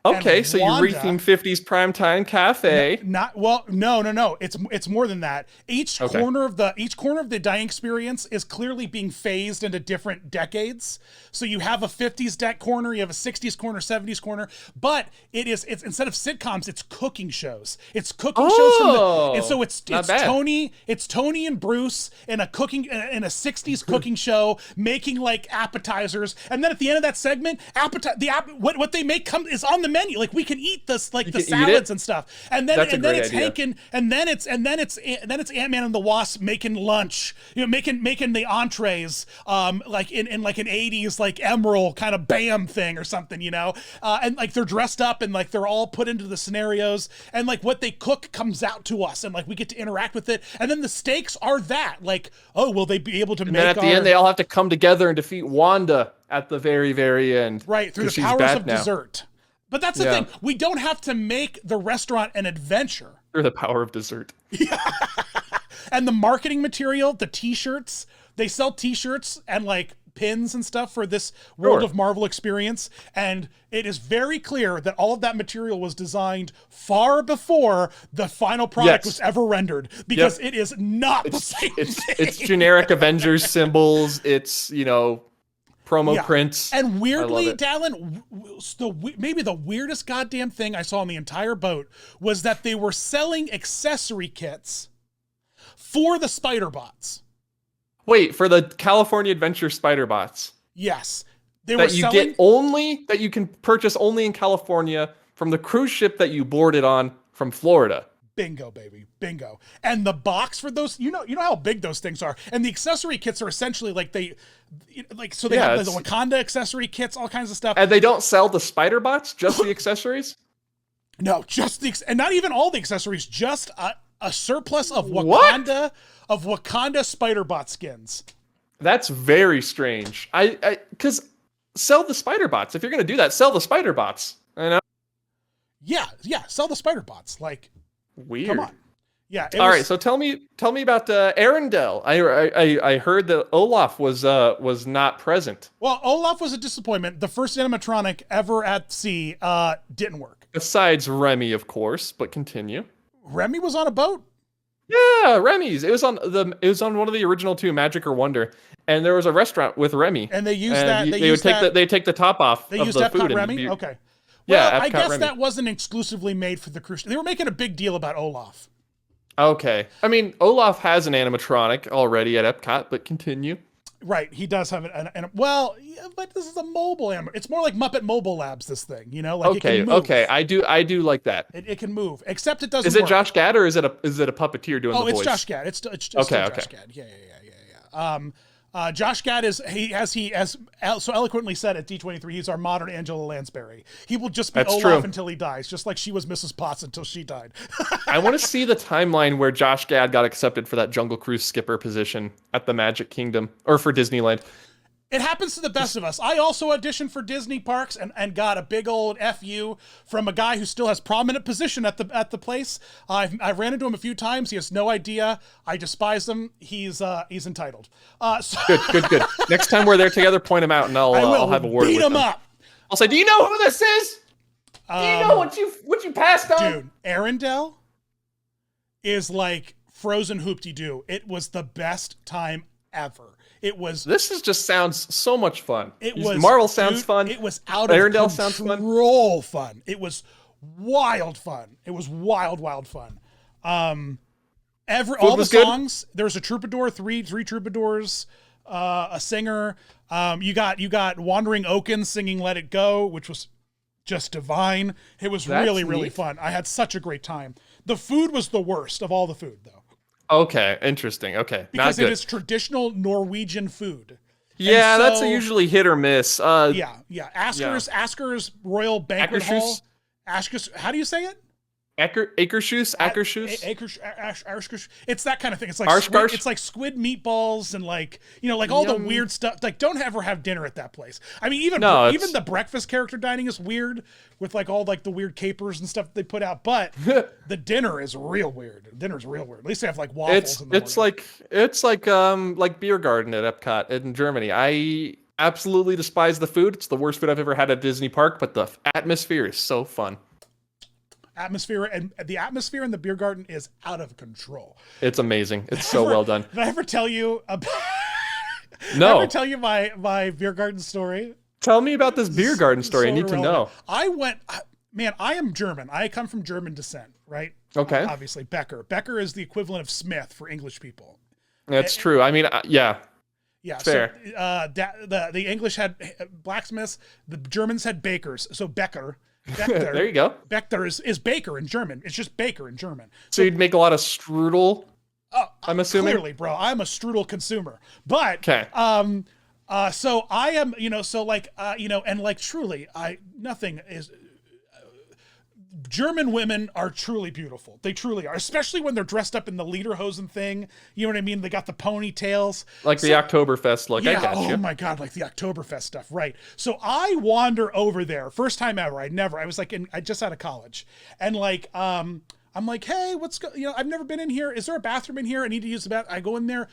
Okay, so you retheme 50s primetime cafe. No. It's more than that. Each corner of the dining experience is clearly being phased into different decades. So you have a 50s deck corner, you have a 60s corner, 70s corner, but it's instead of sitcoms, it's cooking shows. It's cooking shows and so it's Tony and Bruce in a 60s cooking show making like appetizers, and then at the end of that segment, what they make is on the menu. Like we can eat this, like the salads and stuff, and then it's Hankin, and then it's Ant-Man and the Wasp making lunch, making the entrees, like in like an 80s like Emerald kind of Bam thing or something, and like they're dressed up and like they're all put into the scenarios, and like what they cook comes out to us, and like we get to interact with it, and then the stakes are that like, oh, will they be able to make? And then at the end, they all have to come together and defeat Wanda at the very, very end, right? Through the powers of dessert. But that's the thing. We don't have to make the restaurant an adventure. Through the power of dessert. Yeah. And the marketing material, the t-shirts, they sell t-shirts and like pins and stuff for this World of Marvel experience. And it is very clear that all of that material was designed far before the final product was ever rendered, because it is not the same thing. It's generic Avengers symbols. It's, promo prints. And weirdly, Dallin, maybe the weirdest goddamn thing I saw on the entire boat was that they were selling accessory kits for the spider bots. Wait, for the California Adventure spider bots? Yes. That you can purchase only in California from the cruise ship that you boarded on from Florida. Bingo, baby. Bingo. And the box for those, you know how big those things are. And the accessory kits are essentially like they have the Wakanda accessory kits, all kinds of stuff. And they don't sell the spider bots, just the accessories? No, just and not even all the accessories, just a surplus of Wakanda spider bot skins. That's very strange. Because sell the spider bots. If you're going to do that, sell the spider bots. Yeah, sell the spider bots. Like, weird. Come on. Yeah. All right. So tell me about Arendelle. I heard that Olaf was not present. Well, Olaf was a disappointment. The first animatronic ever at sea didn't work. Besides Remy, of course. But continue. Remy was on a boat. Yeah, Remy's. It was on one of the original two, Magic or Wonder, and there was a restaurant with Remy. And they used they take the top off. They used Epcot Remy. Okay. Well, I guess Remy. That wasn't exclusively made for the cruise. They were making a big deal about Olaf. Okay. I mean, Olaf has an animatronic already at Epcot, but continue. Right. He does have but this is a mobile animal. It's more like Muppet Mobile Labs, this thing, like it can move. Okay. I do like that. It can move, except it doesn't Is it work. Josh Gad or is it a puppeteer doing the voice? Oh, it's Josh Gad. It's Josh Gad. Yeah. Josh Gad is so eloquently said at D23. He's our modern Angela Lansbury. He will just be That's Olaf true. until he dies, just like she was Mrs. Potts until she died. I want to see the timeline where Josh Gad got accepted for that Jungle Cruise skipper position at the Magic Kingdom or for Disneyland. It happens to the best of us. I also auditioned for Disney parks and got a big old FU from a guy who still has prominent position at the place. I've ran into him a few times. He has no idea. I despise him. He's entitled. So Good. Next time we're there together, point him out, and I'll have a word with him. Beat him up. I'll say, "Do you know who this is? Do you know what you passed on?" Dude, Arendelle is like Frozen Hoop-de-Doo. It was the best time ever. Just sounds so much fun. Marvel sounds fun. It was out of Arendelle control fun. It was wild fun. It was wild fun. All the songs. There was a troubadour, three troubadours, a singer. You got Wandering Oaken singing "Let It Go," which was just divine. It was really fun. I had such a great time. The food was the worst of all the food, though. Okay, interesting. Okay, because it is traditional Norwegian food. Yeah, that's usually hit or miss. Asker's Royal Banquet Hall. Asker's, how do you say it? Akershus. It's that kind of thing. It's like squid meatballs and all the weird stuff. Like, don't ever have dinner at that place. I mean, even the breakfast character dining is weird with all the weird capers and stuff that they put out. But the dinner is real weird. Dinner's real weird. At least they have waffles. It's like beer garden at Epcot in Germany. I absolutely despise the food. It's the worst food I've ever had at Disney Park. But the atmosphere is so fun. The atmosphere in the beer garden is out of control. It's amazing. It's so well done. Did I ever tell you about? No. Did I ever tell you my beer garden story? Tell me about this beer garden story. I need to know. I am German. I come from German descent, right? Okay. Obviously, Becker. Becker is the equivalent of Smith for English people. That's true. I mean, yeah. Yeah, fair. So, the English had blacksmiths. The Germans had bakers. So Becker. There you go. Becker is baker in German. It's just baker in German. So you'd make a lot of strudel. I'm assuming. Clearly, bro, I'm a strudel consumer. But okay. So I am, truly, nothing is. German women are truly beautiful. They truly are, especially when they're dressed up in the lederhosen thing. You know what I mean? They got the ponytails. Like the Oktoberfest look. Yeah, I got you. Oh my God, like the Oktoberfest stuff. Right. So I wander over there. First time ever. I was I just out of college. And I'm like, hey, I've never been in here. Is there a bathroom in here? I need to use the bathroom. I go in there.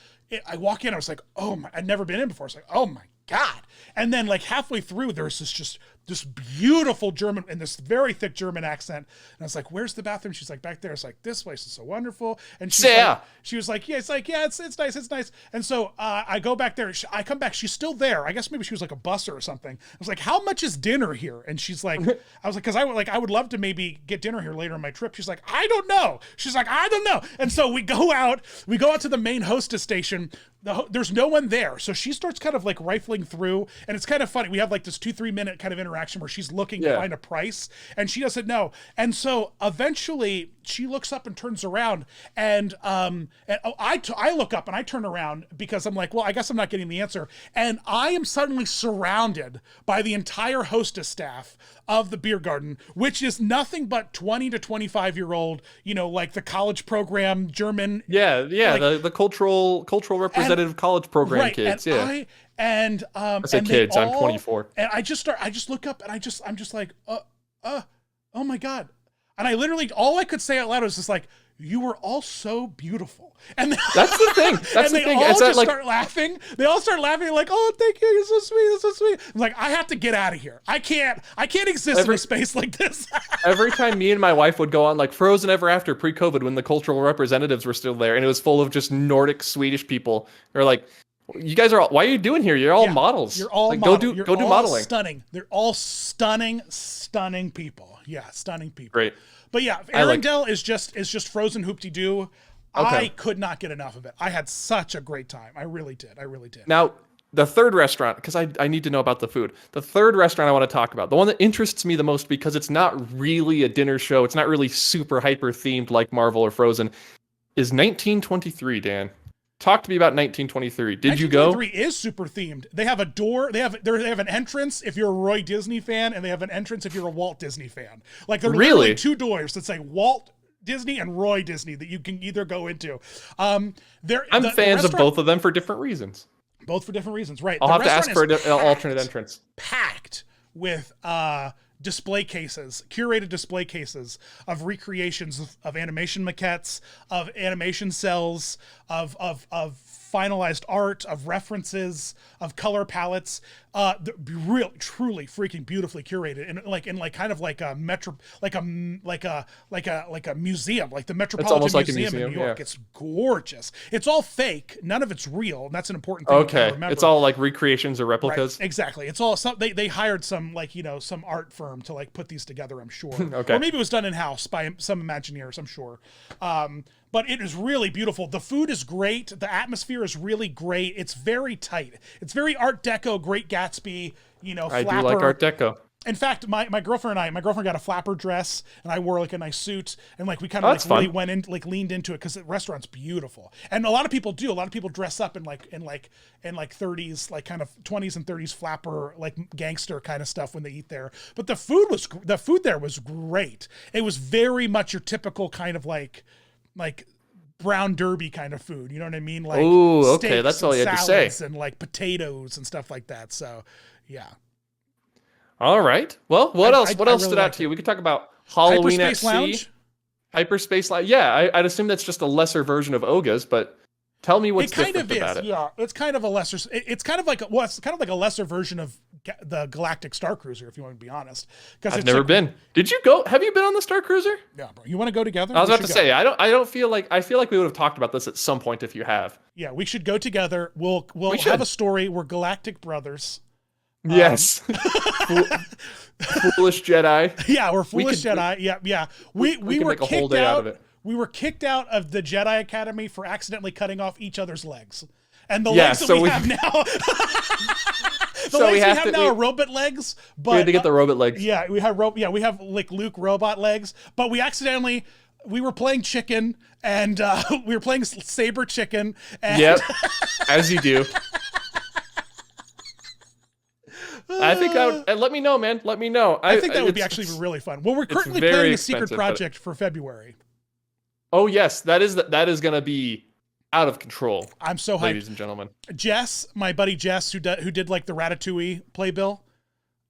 I walk in. I was like, oh my, I'd never been in before. I was like, oh my God. And then halfway through, there's this beautiful German and this very thick German accent. And I was like, where's the bathroom? She's like, back there. It's like, this place is so wonderful. And she was like, yeah, it's nice. It's nice. And so I go back there. I come back. She's still there. I guess maybe she was like a busser or something. I was like, how much is dinner here? And she's like, I was like, cause I would love to maybe get dinner here later on my trip. She's like, I don't know. She's like, I don't know. And so we go out to the main hostess station. There's no one there. So she starts kind of rifling through, and it's kind of funny. We have this 2-3 minute kind of interaction where she's looking to find a price and she doesn't know. And so eventually she looks up and turns around and I look up and I turn around because I'm like, well, I guess I'm not getting the answer. And I am suddenly surrounded by the entire hostess staff of the beer garden, which is nothing but 20 to 25-year-old, the college program German. Yeah. The cultural representative college program right, kids. I say kids. I'm 24. And I just look up and I'm just like, oh my God. And I literally, all I could say out loud was just like, you were all so beautiful. And that's the thing. They all just start laughing. They all start laughing like, oh, thank you. You're so sweet. You're so sweet. I'm like, I have to get out of here. I can't exist in a space like this. Every time me and my wife would go on Frozen Ever After pre-COVID when the cultural representatives were still there and it was full of just Nordic Swedish people. They're like, you guys are why are you doing here? You're all models. You're all models. Go do modeling. Stunning. They're all stunning people. Yeah, stunning people. Great. But yeah, Arendelle is just Frozen Hoop-de-Doo. Okay. I could not get enough of it. I had such a great time. I really did. Now, the third restaurant, because I need to know about the food. The third restaurant I want to talk about, the one that interests me the most because it's not really a dinner show, it's not really super hyper themed like Marvel or Frozen, is 1923, Dan. Talk to me about 1923. Did you go? 1923 is super themed. They have a door. They have an entrance if you're a Roy Disney fan, and they have an entrance if you're a Walt Disney fan. Like there are literally two doors that say Walt Disney and Roy Disney that you can either go into. I'm fans of both of them for different reasons. Both for different reasons, right? I'll have to ask for an alternate entrance. Packed with display cases, curated display cases of recreations of animation maquettes, of animation cells, of finalized art, of references, of color palettes. Real, truly, freaking beautifully curated, and kind of like a metro, like a museum, like the Metropolitan Museum in New York. Yeah. It's gorgeous. It's all fake. None of it's real, and that's an important thing to remember. It's all like recreations or replicas. Right, exactly. It's all they hired some some art firm to like put these together. I'm sure. Okay. Or maybe it was done in house by some Imagineers. I'm sure. But it is really beautiful. The food is great. The atmosphere is really great. It's very tight. It's very Art Deco, Great Gatsby, flapper. I do like Art Deco. In fact, my girlfriend got a flapper dress, and I wore like a nice suit, and like we kind of really went in, like leaned into it because the restaurant's beautiful. And a lot of people do. A lot of people dress up in 30s, like kind of 20s and 30s flapper, like gangster kind of stuff when they eat there. But the food there was great. It was very much your typical kind of like brown derby kind of food. You know what I mean? Like, ooh, okay, that's all you had to say. And like potatoes and stuff like that. So, yeah. All right. Well, what else really stood out to you? We could talk about Halloween at Sea. Lounge? Hyperspace Lounge. Yeah, I'd assume that's just a lesser version of Oga's, but tell me what's different about it. Yeah, it's kind of a lesser. It's kind of like a lesser version of the Galactic Star Cruiser, if you want to be honest. Because I've never been. Did you go? Have you been on the Star Cruiser? Yeah, bro. You want to go together? I was about to say I don't feel like we would have talked about this at some point if you have. Yeah, we should go together. We'll have a story. We're galactic brothers. Yes. Foolish Jedi. Yeah, we're foolish Jedi. Yeah. We were make a kicked whole day out of it. We were kicked out of the Jedi Academy for accidentally cutting off each other's legs. And the legs that we have now we have are robot legs, but we had to get the robot legs. Yeah, we have like Luke robot legs, but we were playing chicken, and we were playing saber chicken. And yep, as you do. I think let me know, man. Let me know. I think that would be actually really fun. Well, we're currently planning a secret project for February. Oh yes, that is going to be out of control. I'm so hyped, ladies and gentlemen. Jess, my buddy Jess, who did like the Ratatouille playbill.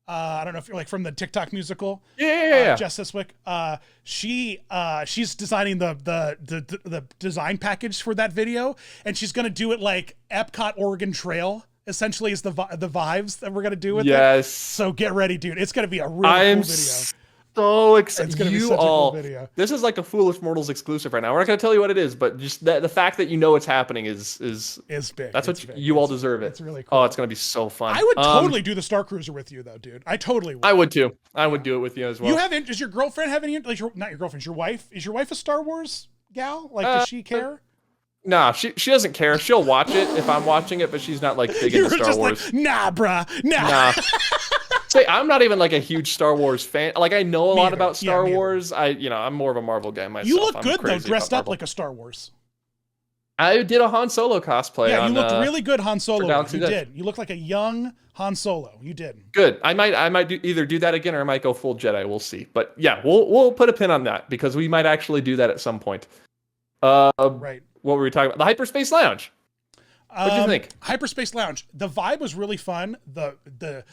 I don't know if you're like from the TikTok musical. Yeah. Jess Siswick. She's designing the design package for that video, and she's gonna do it like Epcot Oregon Trail. Essentially, is the vibes that we're gonna do with it. Yes. So get ready, dude. It's gonna be a really cool video. So excited. It's gonna be such a cool video. This is like a Foolish Mortals exclusive right now. We're not gonna tell you what it is, but just the fact that you know it's happening is big. That's what you all deserve it. It's really cool. Oh, it's gonna be so fun. I would totally do the Star Cruiser with you though, dude. I totally would. I would too. I would do it with you as well. Does your girlfriend have any, like not your girlfriend, your wife? Is your wife a Star Wars gal? Like, does she care? Nah, she doesn't care. She'll watch it if I'm watching it, but she's not like big into Star Wars. Like, nah, bruh. Nah. Say, I'm not even like a huge Star Wars fan. Like, I know a lot about Star Wars. I'm more of a Marvel guy myself. You look good though, dressed up like a Star Wars. I did a Han Solo cosplay. Yeah, you looked really good, Han Solo. You did. You look like a young Han Solo. You did. Good. I might either do that again or I might go full Jedi. We'll see. But yeah, we'll put a pin on that because we might actually do that at some point. Right. What were we talking about? The Hyperspace Lounge. What do you think? Hyperspace Lounge. The vibe was really fun. The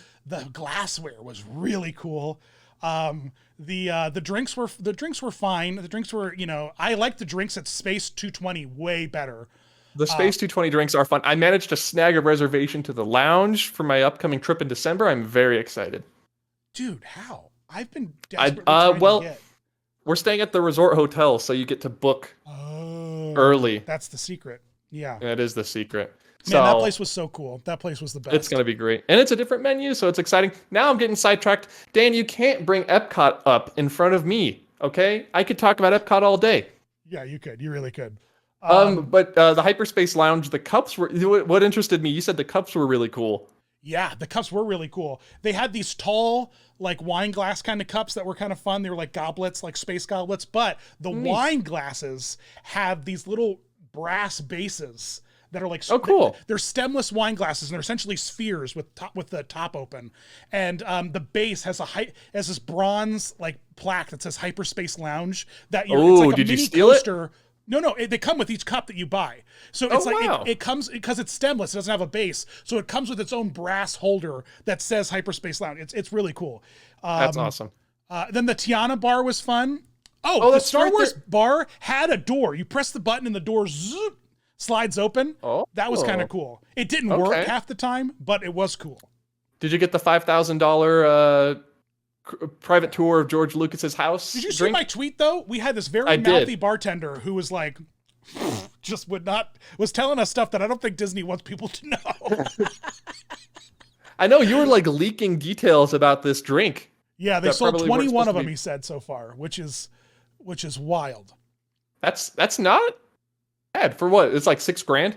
glassware was really cool. The drinks were fine. The drinks were, I like the drinks at Space 220 way better. The Space 220 drinks are fun. I managed to snag a reservation to the lounge for my upcoming trip in December. I'm very excited. Dude, how? I've been desperately trying to get. We're staying at the resort hotel, so you get to book early. That's the secret. Yeah. That is the secret. Man, that place was so cool. That place was the best. It's going to be great. And it's a different menu, so it's exciting. Now I'm getting sidetracked. Dan, you can't bring Epcot up in front of me, okay? I could talk about Epcot all day. Yeah, you could. You really could. But the Hyperspace Lounge, the cups were... What interested me, you said the cups were really cool. Yeah, the cups were really cool. They had these tall, like wine glass kind of cups that were kind of fun. They were like goblets, like space goblets. But the wine glasses have these little brass bases that are like Oh, cool. They're stemless wine glasses, and they're essentially spheres with the top open, and the base has has this bronze like plaque that says Hyperspace Lounge. It's like a did you mini steal coaster. It? No, they come with each cup that you buy. So it's it comes because it's stemless. It doesn't have a base, so it comes with its own brass holder that says Hyperspace Lounge. It's really cool. That's awesome. Then the Tiana bar was fun. The Star Wars bar had a door. You press the button and the door zoop, slides open. Oh, that was kind of cool. It didn't work half the time, but it was cool. Did you get the $5,000 private tour of George Lucas's house? Did you see my tweet though? We had this very mouthy bartender who was like, was telling us stuff that I don't think Disney wants people to know. I know you were like leaking details about this drink. Yeah, they sold 21 of them. He said so far, which is wild. That's not bad for what? It's like $6,000.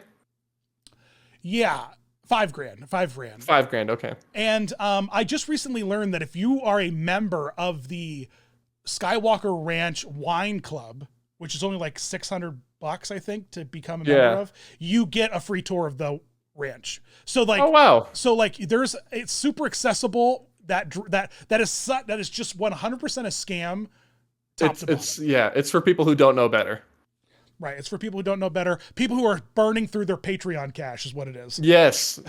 Yeah. $5,000. $5,000. Okay. And I just recently learned that if you are a member of the Skywalker Ranch Wine Club, which is only like $600, I think, to become a member of, you get a free tour of the ranch. So like, So like, it's super accessible. That is just 100% a scam. It's for people who don't know better. Right. It's for people who don't know better. People who are burning through their Patreon cash is what it is. Yes.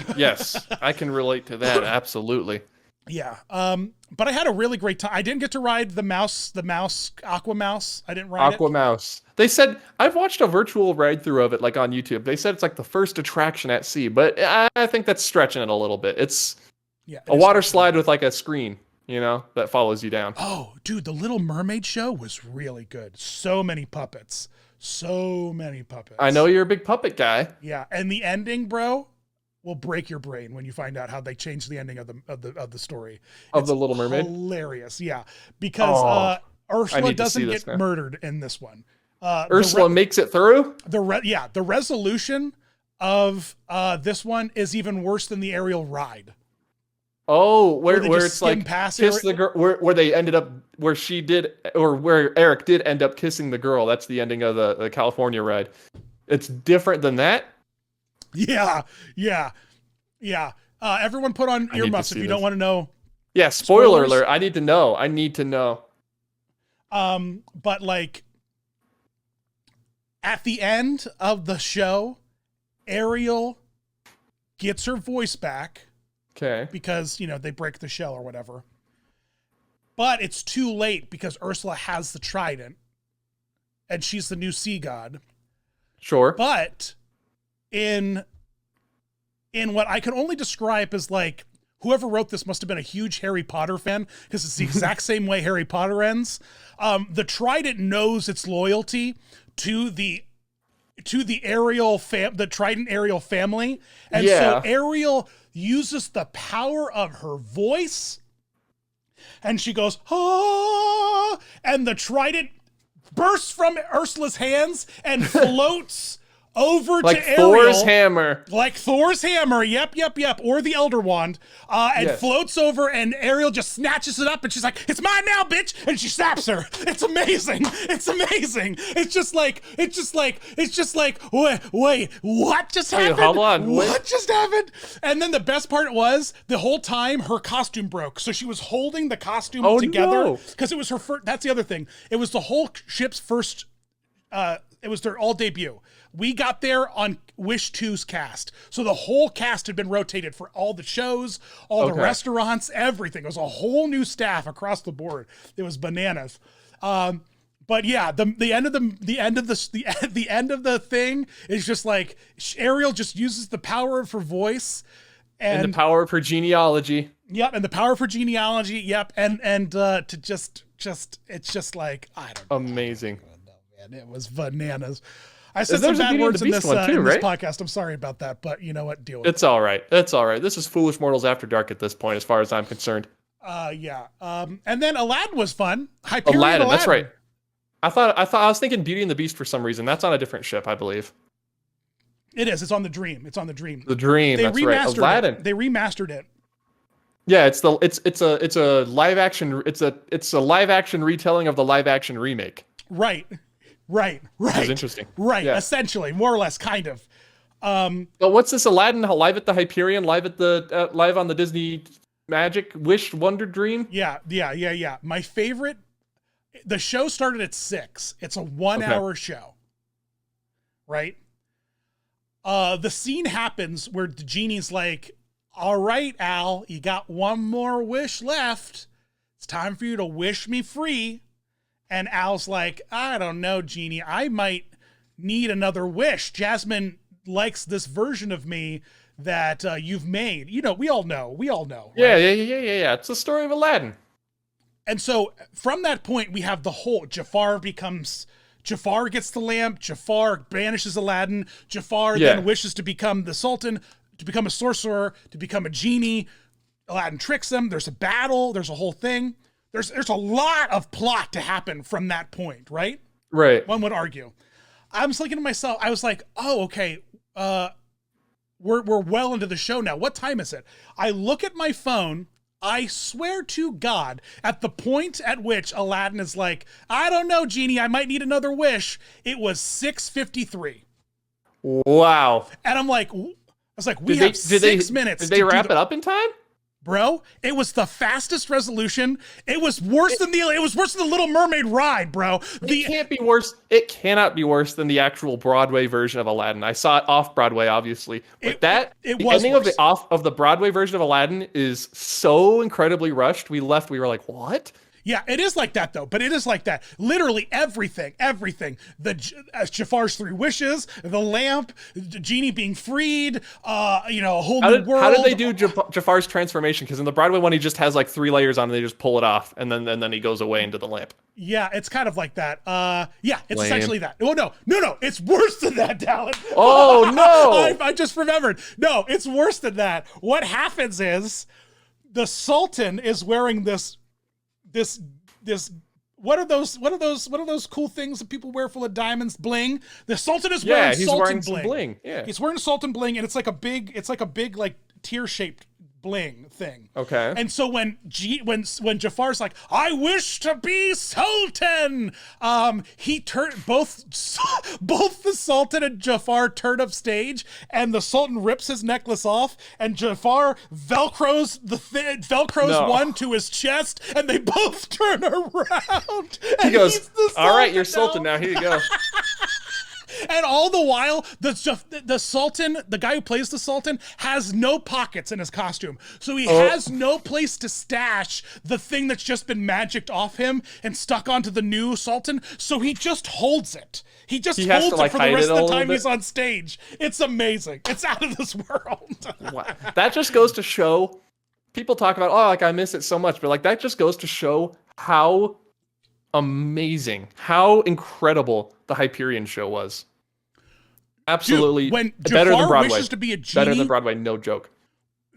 I can relate to that. Absolutely. Yeah. But I had a really great time. I didn't get to ride the Aqua Mouse. I didn't ride Aqua Mouse. They said, I've watched a virtual ride through of it, like on YouTube. They said it's like the first attraction at sea, but I think that's stretching it a little bit. It's a water slide with like a screen, that follows you down. Oh, dude, the Little Mermaid show was really good. So many puppets. I know you're a big puppet guy. Yeah, and the ending, bro, will break your brain when you find out how they changed the ending of the story. It's the Little Mermaid. Hilarious, yeah, because Ursula doesn't get murdered in this one. Ursula makes it through. The resolution of this one is even worse than the Ariel ride. Oh, where it's like kiss the girl, where they ended up, where she did, or where Eric did end up kissing the girl. That's the ending of the California ride. It's different than that. Yeah. Everyone put on earmuffs if you don't want to know. Yeah, spoiler alert. I need to know. But like at the end of the show, Ariel gets her voice back. Okay. Because, they break the shell or whatever. But it's too late because Ursula has the trident and she's the new sea god. Sure. But in what I can only describe as like, whoever wrote this must have been a huge Harry Potter fan because it's the exact same way Harry Potter ends. The trident knows its loyalty to the Ariel the Trident Ariel family. And so Ariel uses the power of her voice and she goes, ah, and the trident bursts from Ursula's hands and floats over to Ariel. Like Thor's hammer. Yep. Or the Elder Wand. And floats over and Ariel just snatches it up and she's like, it's mine now, bitch. And she slaps her. It's amazing. It's just like, wait, what just happened? Hold on. What just happened? And then the best part was the whole time her costume broke. So she was holding the costume together because it was her first. That's the other thing. It was the whole ship's first, it was their all debut. We got there on Wish 2's cast. So the whole cast had been rotated for all the shows, all the restaurants, everything. It was a whole new staff across the board. It was bananas. But yeah, the end of the thing is just like Ariel just uses the power of her voice and the power of her genealogy. Yep, and the power of her genealogy. Yep, and to just it's just like, I don't know. Amazing. Man, it was bananas. I said some bad words in this podcast. I'm sorry about that, but you know what? Deal with it. It's all right. This is Foolish Mortals After Dark at this point, as far as I'm concerned. Yeah. And then Aladdin was fun. Aladdin, that's right. I was thinking Beauty and the Beast for some reason. That's on a different ship, I believe. It is. It's on the Dream. The Dream. That's right. Aladdin. They remastered it. Yeah, it's a live action. It's a live action retelling of the live action remake. Right. It's interesting. Right. Yeah. Essentially, more or less, kind of. But what's this Aladdin live at the Hyperion, live on the Disney Magic Wish Wonder Dream? Yeah. My favorite. The show started at 6. It's a 1-hour show, right? The scene happens where the genie's like, "All right, Al, you got one more wish left. It's time for you to wish me free." And Al's like, "I don't know, Genie. I might need another wish. Jasmine likes this version of me that you've made." You know, we all know. Right? Yeah. It's the story of Aladdin. And so from that point, we have the whole Jafar gets the lamp. Jafar banishes Aladdin. Jafar then wishes to become the Sultan, to become a sorcerer, to become a genie. Aladdin tricks him. There's a battle. There's a whole thing. There's a lot of plot to happen from that point, right? Right. One would argue. I was thinking to myself, I was like, oh, okay, we're well into the show now. What time is it? I look at my phone. I swear to God, at the point at which Aladdin is like, "I don't know, Genie, I might need another wish," it was 6:53. Wow. And I'm like, we have 6 minutes. Did they wrap it up in time? Bro, it was the fastest resolution. It was worse than the Little Mermaid ride, bro. It can't be worse. It cannot be worse than the actual Broadway version of Aladdin. I saw it off Broadway, obviously, but the ending of the Broadway version of Aladdin is so incredibly rushed. We were like, what? Yeah, it is like that though. But it is like that. Literally everything. Jafar's 3 wishes, the lamp, the genie being freed. A whole new world. How did they do Jafar's transformation? Because in the Broadway one, he just has like 3 layers on, and they just pull it off, and then he goes away into the lamp. Yeah, it's kind of like that. It's essentially that. Oh no, it's worse than that, Dallin. Oh no! I just remembered. No, it's worse than that. What happens is the Sultan is wearing this what are those cool things that people wear full of diamonds, bling? The Sultan is wearing Sultan bling. Yeah, he's wearing Sultan bling, and it's like a big like tear-shaped bling thing. Okay. And so when Jafar's like, "I wish to be Sultan," he turned both the Sultan and Jafar turn up stage, and the Sultan rips his necklace off, and Jafar velcros one to his chest, and they both turn around. He goes, "All right, you're Sultan now. Here you go." And all the while, the Sultan, the guy who plays the Sultan, has no pockets in his costume. So he has no place to stash the thing that's just been magicked off him and stuck onto the new Sultan. So he just holds it. He holds it for the rest of the time he's on stage. It's amazing. It's out of this world. Wow. That just goes to show, people talk about, I miss it so much. But that just goes to show how amazing, how incredible the Hyperion show was. Absolutely. Dude, when better than Jafar Broadway. wishes to be a genie, Better than Broadway, no joke.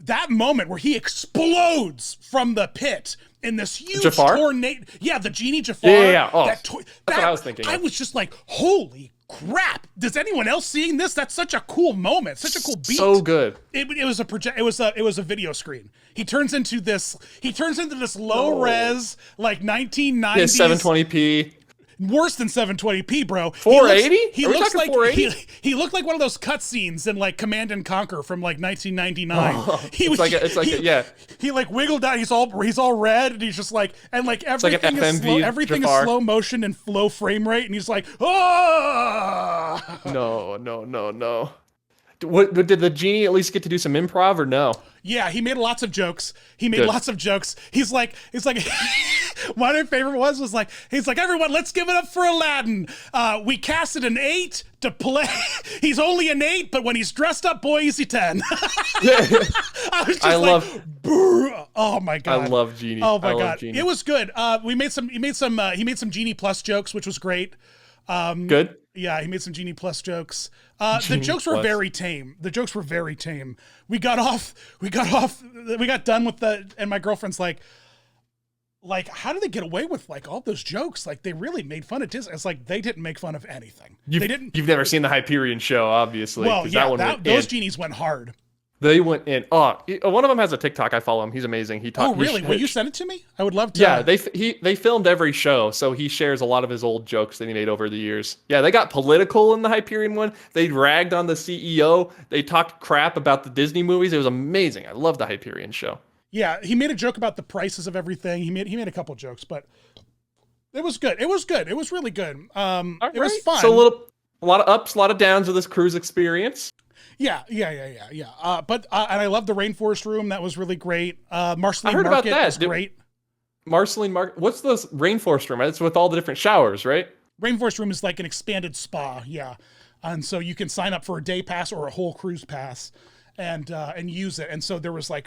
That moment where he explodes from the pit in this huge tornado. Yeah, the genie Jafar. Yeah. Oh, that's what I was thinking. I was just like, holy crap. Does anyone else seeing this? That's such a cool moment. Such a cool beat. So good. It was a video screen. He turns into this low res, like 1990s. Yeah, 720p. Worse than 720p, bro. 480? He looks like 480? He looked like one of those cutscenes in like Command and Conquer from like 1999. He like wiggled out. He's all red, and he's just like, and like everything is slow. Everything is slow motion and low frame rate, and he's like, oh. No. Did the genie at least get to do some improv or no? Yeah, he made lots of jokes. Lots of jokes. He's like, one of my favorite ones was like, he's like, "Everyone, let's give it up for Aladdin. We casted an 8 to play. He's only an 8, but when he's dressed up, boy, is he 10. I was just oh my God. I love Genie. Oh my God. Genie. It was good. He made some Genie Plus jokes, which was great. Good. Yeah, he made some Genie Plus jokes. The jokes were very tame. We got done with and my girlfriend's like, how did they get away with like all those jokes? Like they really made fun of Disney. It's like they didn't make fun of anything. You've never seen the Hyperion show, obviously. Well, yeah, those genies went hard. They went in. One of them has a TikTok. I follow him. He's amazing. He talks. Oh, really? Will you send it to me? I would love to. Yeah, they filmed every show, so he shares a lot of his old jokes that he made over the years. Yeah, they got political in the Hyperion one. They ragged on the CEO. They talked crap about the Disney movies. It was amazing. I love the Hyperion show. Yeah, he made a joke about the prices of everything. He made a couple jokes, but it was good. It was good. It was really good. It was fun. So a lot of ups, a lot of downs of this cruise experience. Yeah. But and I love the Rainforest room. That was really great. Marceline I heard Market about that. was great. Marceline Market. What's the Rainforest room? It's with all the different showers, right? Rainforest room is like an expanded spa. Yeah, and so you can sign up for a day pass or a whole cruise pass, and use it. And so there's a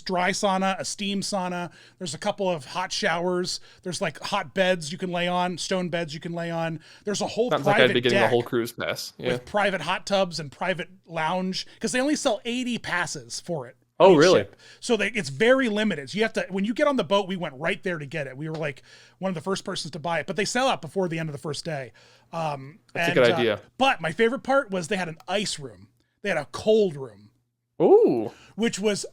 dry sauna, a steam sauna. There's a couple of hot showers. There's like hot beds you can lay on, stone beds you can lay on. There's a whole Sounds private like I'd be getting deck the whole cruise pass. Yeah. with private hot tubs and private lounge because they only sell 80 passes for it. Oh, really? Ship. So it's very limited. So you have to, when you get on the boat, we went right there to get it. We were like one of the first persons to buy it, but they sell out before the end of the first day. That's a good idea. But my favorite part was they had an ice room. They had a cold room. Ooh. Which was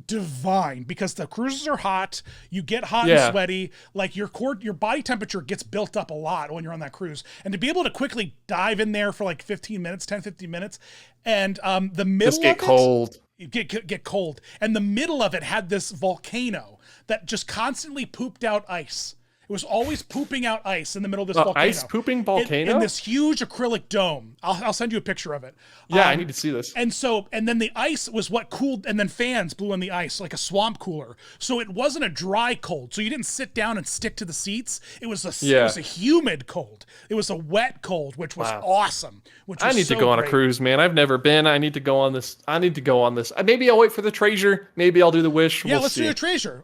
divine because the cruises are hot. You get hot and sweaty. Like your body temperature gets built up a lot when you're on that cruise. And to be able to quickly dive in there for like 15 minutes, and the middle Just get cold. Get cold. And the middle of it had this volcano that just constantly pooped out ice. It was always pooping out ice in the middle of this volcano. Ice pooping volcano? In this huge acrylic dome. I'll send you a picture of it. Yeah, I need to see this. And then the ice was what cooled, and then fans blew on the ice like a swamp cooler. So it wasn't a dry cold. So you didn't sit down and stick to the seats. It was a humid cold. It was a wet cold, which was awesome. I need to go on a cruise, man. I've never been. I need to go on this. Maybe I'll wait for the treasure. Maybe I'll do the wish. Yeah, let's do the treasure.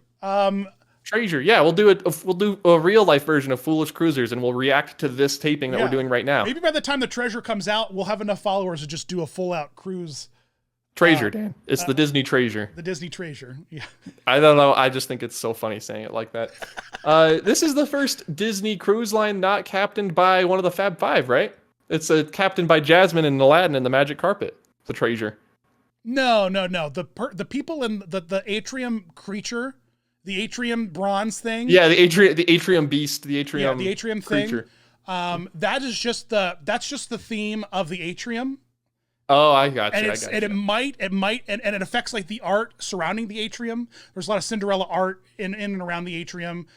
Treasure, yeah, we'll do it. We'll do a real life version of Foolish Cruisers, and we'll react to this taping that we're doing right now. Maybe by the time the treasure comes out, we'll have enough followers to just do a full out cruise. Treasure, Dan. It's the Disney treasure. The Disney treasure. Yeah. I don't know. I just think it's so funny saying it like that. This is the first Disney cruise line not captained by one of the Fab Five, right? It's captained by Jasmine and Aladdin and the Magic Carpet. The treasure. No. The people in the Atrium creature. The Atrium bronze thing. Yeah, the Atrium beast, the Atrium. Yeah, the Atrium creature. Thing. That's just the theme of the Atrium. Oh, I got you. And it might, and it affects like the art surrounding the Atrium. There's a lot of Cinderella art in and around the Atrium.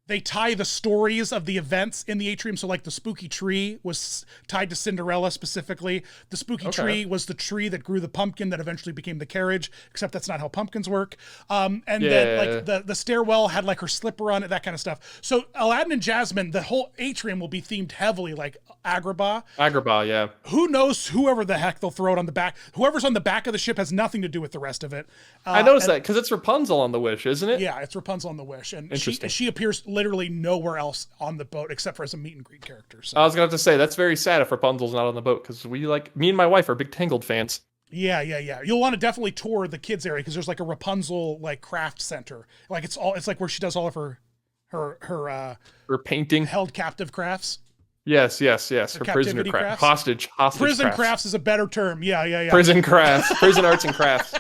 They tie the stories of the events in the Atrium. So like the spooky tree was tied to Cinderella specifically. The spooky tree was the tree that grew the pumpkin that eventually became the carriage, except that's not how pumpkins work. Then like the stairwell had like her slipper on it, that kind of stuff. So Aladdin and Jasmine, the whole Atrium will be themed heavily like Agrabah. Agrabah, yeah. Who knows whoever the heck they'll throw it on the back. Whoever's on the back of the ship has nothing to do with the rest of it. I noticed that because it's Rapunzel on the Wish, isn't it? Yeah, it's Rapunzel on the Wish. And she appears literally nowhere else on the boat except for as a meet and greet character. So. I was going to have to say, that's very sad if Rapunzel's not on the boat because me and my wife are big Tangled fans. Yeah. You'll want to definitely tour the kids area because there's like a Rapunzel like craft center. Like it's like where she does all of her painting, held captive crafts. Yes. Her prisoner crafts. Hostage prison crafts is a better term. Yeah. Prison crafts. Prison arts and crafts.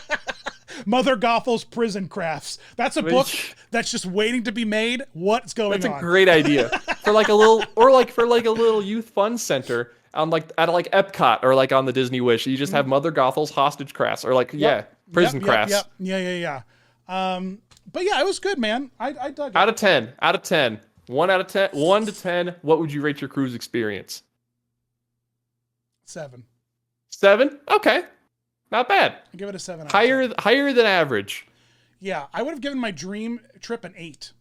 Mother Gothel's Prison Crafts. That's a book that's just waiting to be made. What's going on? That's a great idea for like a little youth fun center on like at like Epcot or like on the Disney Wish. You just have Mother Gothel's hostage crafts or like prison crafts. Yeah. But yeah, it was good, man. I dug it. Out of 10. 1 out of 10. 1 to 10. What would you rate your cruise experience? 7. 7? Okay. Not bad. I give it a 7. Higher than average. Yeah, I would have given my dream trip an 8.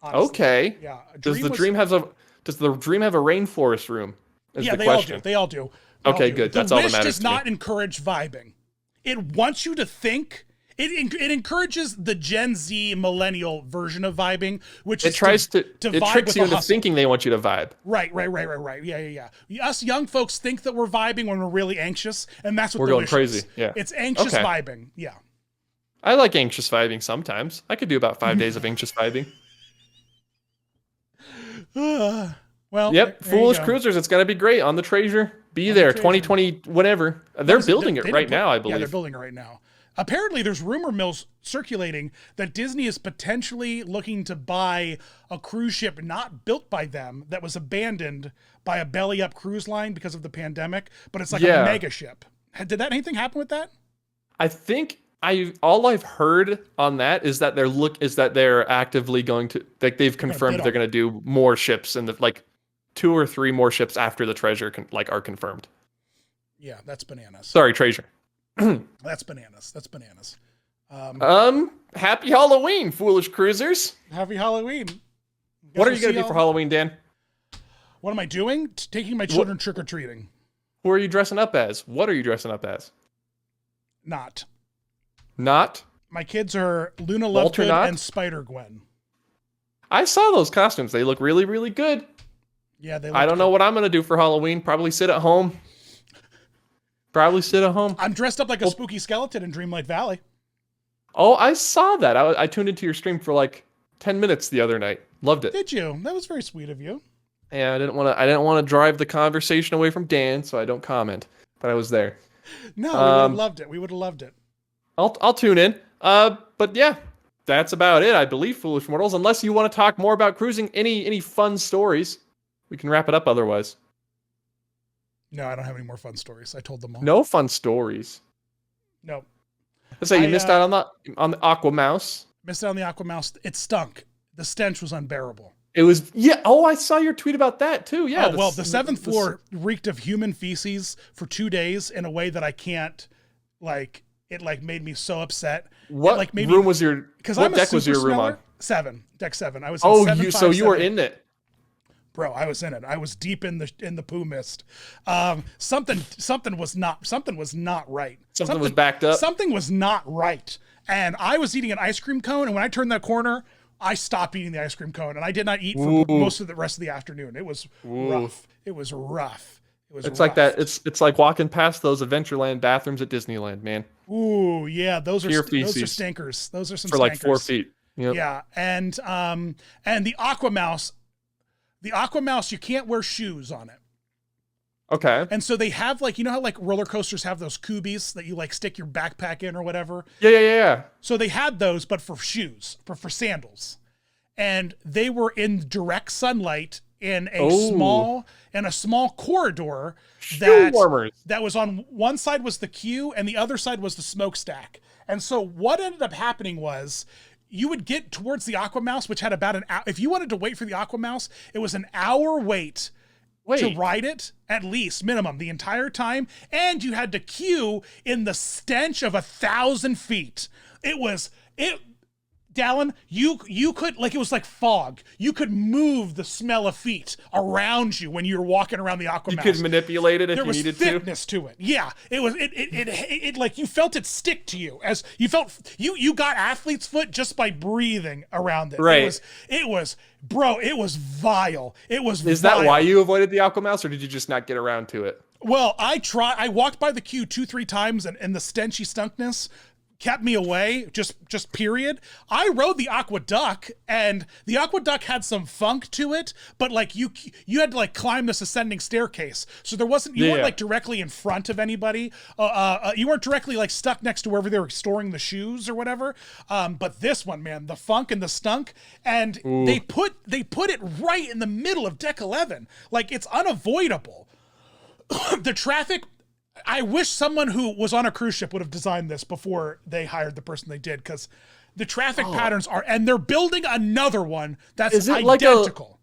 Honestly. Okay. Yeah. Does the dream have a rainforest room? Yeah, they all do. Okay, good. That's all that matters. The Wish does not encourage vibing. It wants you to think. It encourages the Gen Z millennial version of vibing, which it tries to vibe it tricks you into hustle. thinking they want you to vibe. Right. Yeah. Us young folks think that we're vibing when we're really anxious, and that's what we're going crazy. Is. Yeah, it's anxious vibing. Yeah, I like anxious vibing sometimes. I could do about 5 days of anxious vibing. Well, Yep, there you Foolish go. Cruisers. It's gonna be great on the Treasure. Be On the there, Treasure. 2020, whatever. They're building They it didn't right put- now, I Yeah, they're believe. building it right now. Apparently, there's rumor mills circulating that Disney is potentially looking to buy a cruise ship not built by them that was abandoned by a belly up cruise line because of the pandemic, but it's like a mega ship. Did anything happen with that? I think all I've heard on that is that they're actively going to, like, they've confirmed bid they're on going to do more ships, and like 2 or 3 more ships after the Treasure are confirmed. Yeah, that's bananas. Sorry, Treasure. That's bananas. That's bananas. Happy Halloween, Foolish Cruisers. Happy Halloween. What are you going to do for Halloween, Dan? What am I doing? Taking my children trick-or-treating. Who are you dressing up as? What are you dressing up as? Not. My kids are Luna Walter Lovegood Not? and Spider-Gwen. I saw those costumes. They look really, really good. Yeah, they. I don't know what I'm going to do for Halloween. Probably sit at home. I'm dressed up like a spooky skeleton in Dreamlight Valley. Oh, I saw that. I tuned into your stream for like 10 minutes the other night. Loved it. Did you? That was very sweet of you. Yeah, I didn't want to drive the conversation away from Dan, so I don't comment. But I was there. No, we would have loved it. We would have loved it. I'll tune in. But yeah, that's about it, I believe, Foolish Mortals. Unless you want to talk more about cruising, any fun stories, we can wrap it up otherwise. No, I don't have any more fun stories. I told them all. No fun stories. No. Let's say you missed out on the Aqua Mouse. Missed out on the Aqua Mouse. It stunk. The stench was unbearable. It was, yeah. Oh, I saw your tweet about that too. Yeah. Oh, well, the 7th floor reeked of human feces for 2 days in a way that I can't, like, it like made me so upset. What room was your? What deck was your room on? 7, deck 7. I was. Oh, in 7, you 5, so you 7. were in it. Bro, I was in it. I was deep in the poo mist. Something was not right. Something was backed up. Something was not right. And I was eating an ice cream cone, and when I turned that corner, I stopped eating the ice cream cone, and I did not eat for most of the rest of the afternoon. It was rough. It was rough. It's like that. It's like walking past those Adventureland bathrooms at Disneyland, man. Ooh, yeah, those are stinkers. Those are some for stinkers. like 4 feet. Yep. Yeah, and the Aqua Mouse. The Aqua Mouse, you can't wear shoes on it. Okay. And so they have, like, you know how like roller coasters have those cubies that you like stick your backpack in or whatever? Yeah. So they had those, but for shoes, for sandals. And they were in direct sunlight in a small corridor that was on one side was the queue and the other side was the smokestack. And so what ended up happening was you would get towards the Aqua Mouse, which had about an hour. If you wanted to wait for the Aqua Mouse, it was an hour wait to ride it, at least, minimum, the entire time. And you had to queue in the stench of 1,000 feet. Dallin, you could, like, it was like fog. You could move the smell of feet around you when you were walking around the Aqua Mouse. You could manipulate it if you needed to. There was thickness to it. Yeah, it was. It like you felt it stick to you as you felt. You got athlete's foot just by breathing around it. Right. It was, bro. It was vile. It was. Is that why you avoided the Aqua Mouse, or did you just not get around to it? Well, I walked by the queue 2-3 times, and the stenchy stunkness kept me away, just period. I rode the Aqueduct, and the Aqueduct had some funk to it, but like you had to like climb this ascending staircase, so there wasn't you weren't like directly in front of anybody. You weren't directly like stuck next to wherever they were storing the shoes or whatever. But this one, man, the funk and the stunk, and they put it right in the middle of deck 11, like it's unavoidable. The traffic. I wish someone who was on a cruise ship would have designed this before they hired the person they did, because the traffic patterns are, and they're building another one that's identical.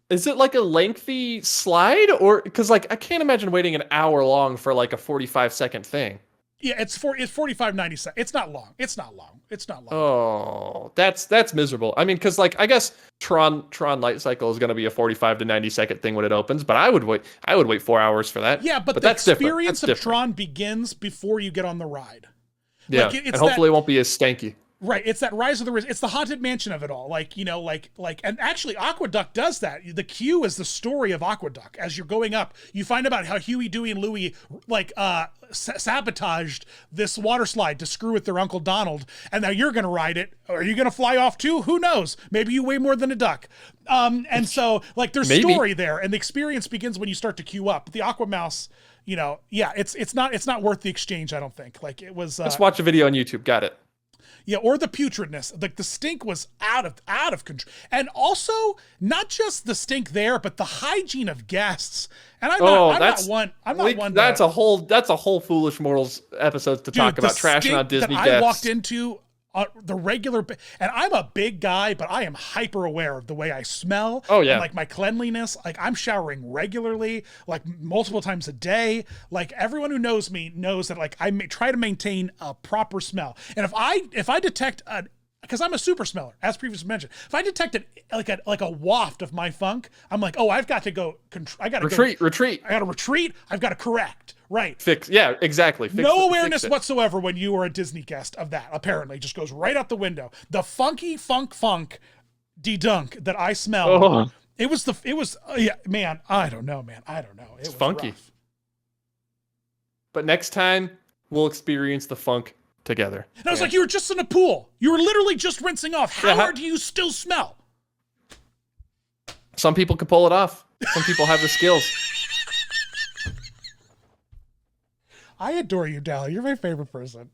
Is it like a lengthy slide, or because like I can't imagine waiting an hour long for like a 45-second thing. Yeah, it's 45-90 seconds. It's not long. It's not long. Oh, that's miserable. I mean, because like I guess Tron Light Cycle is going to be a 45 to 90 second thing when it opens, but I would wait 4 hours for that. Yeah, but the that's experience of Tron begins before you get on the ride. Yeah, like, and hopefully it won't be as stanky. Right, it's that Rise of the It's the haunted mansion of it all. And actually Aqueduct does that. The queue is the story of Aqueduct. As you're going up, you find about how Huey, Dewey, and Louie sabotaged this water slide to screw with their Uncle Donald, and now you're gonna ride it. Are you gonna fly off too? Who knows? Maybe you weigh more than a duck. And so there's story there, and the experience begins when you start to queue up. The Aqua Mouse, it's not worth the exchange. I don't think. It was. Let's watch a video on YouTube. Got it. Yeah, or the putridness. The stink was out of control. And also, not just the stink there, but the hygiene of guests. And I'm not one. That's a whole Foolish Mortals episode to talk about trashing on Disney guests. I walked into the regular, and I'm a big guy, but I am hyper aware of the way I smell. Oh yeah, and my cleanliness. I'm showering regularly, multiple times a day. Everyone who knows me knows that I try to maintain a proper smell. And if I detect because I'm a super smeller, as previously mentioned, if I detect a waft of my funk, I'm like, oh, I've got to go. I got to retreat. I got to retreat. I've got to correct. Right. Fix. Yeah, exactly. No awareness whatsoever when you are a Disney guest of that, apparently. Just goes right out the window. The funky funk de-dunk that I smelled. Oh. It was man, I don't know, man. I don't know. It was funky. Rough. But next time, we'll experience the funk together. And I was like, you were just in a pool. You were literally just rinsing off. How do you still smell? Some people can pull it off. Some people have the skills. I adore you, Dallin. You're my favorite person.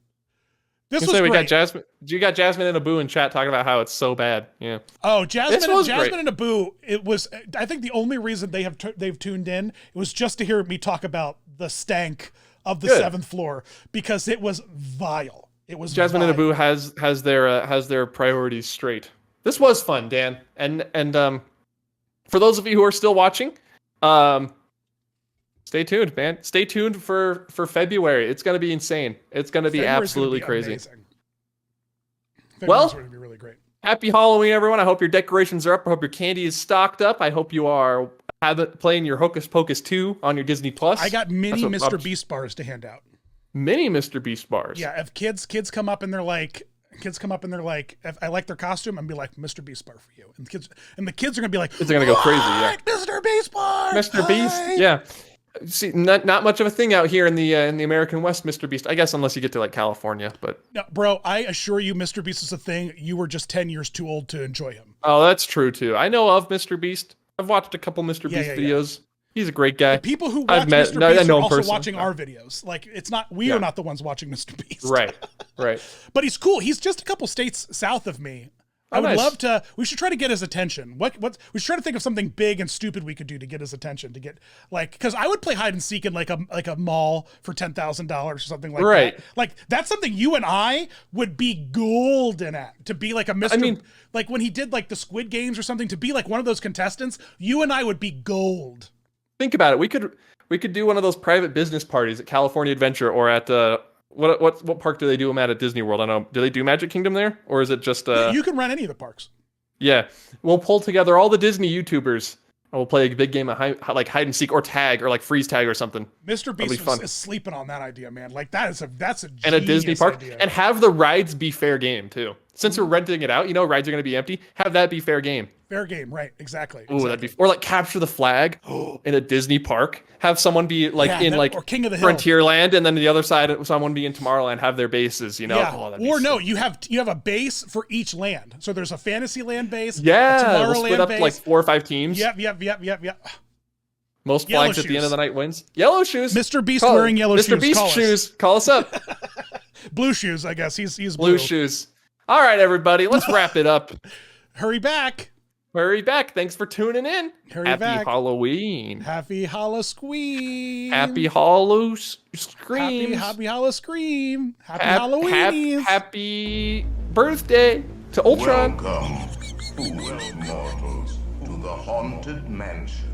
This was great. We got Jasmine. You got Jasmine and Abu in chat talking about how it's so bad. Yeah. Oh, Jasmine and Abu. It was. I think the only reason they've tuned in it was just to hear me talk about the stank of the 7th floor, because it was vile. It was Jasmine vile. and Abu has their priorities straight. This was fun, Dan, and for those of you who are still watching, stay tuned, man. Stay tuned for February. It's going to be insane. It's going to be absolutely crazy. Well, going to be really great. Happy Halloween, everyone. I hope your decorations are up. I hope your candy is stocked up. I hope you are playing your Hocus Pocus 2 on your Disney Plus. I got mini Mr. Beast bars to hand out. Mini Mr. Beast bars? Yeah, if kids come up and they're like, if I like their costume, I'm gonna be like, Mr. Beast bar for you. And the kids are gonna be like, kids are gonna go crazy, yeah. Mr. Beast bar. Mr. Beast, yeah. See, not much of a thing out here in the American West, Mr. Beast. I guess unless you get to California, but no, bro, I assure you, Mr. Beast is a thing. You were just 10 years too old to enjoy him. Oh, that's true too. I know of Mr. Beast. I've watched a couple Mr. Beast videos. He's a great guy. The people who watch Mr. Beast are also watching our videos. It's not we are not the ones watching Mr. Beast. Right. But he's cool. He's just a couple states south of me. I would love to. We should try to get his attention. What we should try to think of something big and stupid we could do to get his attention. To get because I would play hide and seek in like a mall for $10,000 or something like that. That's something you and I would be golden at. To be like a Mr. I mean, when he did the Squid Games or something. To be one of those contestants, you and I would be gold. Think about it. We could do one of those private business parties at California Adventure or at what park do they do them at Disney World? I don't know. Do they do Magic Kingdom there, or is it just? You can run any of the parks. Yeah, we'll pull together all the Disney YouTubers and we'll play a big game of hide and seek or tag or freeze tag or something. Mr. Beast is sleeping on that idea, man. That's a and a Disney park idea. And have the rides be fair game too. Since we're renting it out, rides are going to be empty. Have that be fair game. Fair game, right? Exactly. Ooh, that'd be or capture the flag in a Disney park. Have someone be or King of the Frontierland, and then the other side, someone be in Tomorrowland. Have their bases, Yeah. You have a base for each land. So there's a Fantasyland base. Yeah, a we'll split up base. 4 or 5 teams. Yep. Most flags at the end of the night wins. Yellow shoes. Mr. Beast wearing yellow shoes. Mr. Beast shoes. Call us up. Blue shoes, I guess. He's blue shoes. All right, everybody, let's wrap it up. Hurry back. Thanks for tuning in. Happy Halloween. Happy Hollow Scream. Happy Hollow Scream. Happy Hollow Scream. Happy Halloween. Happy birthday to Ultron. Welcome, foolish mortals, to the Haunted Mansion.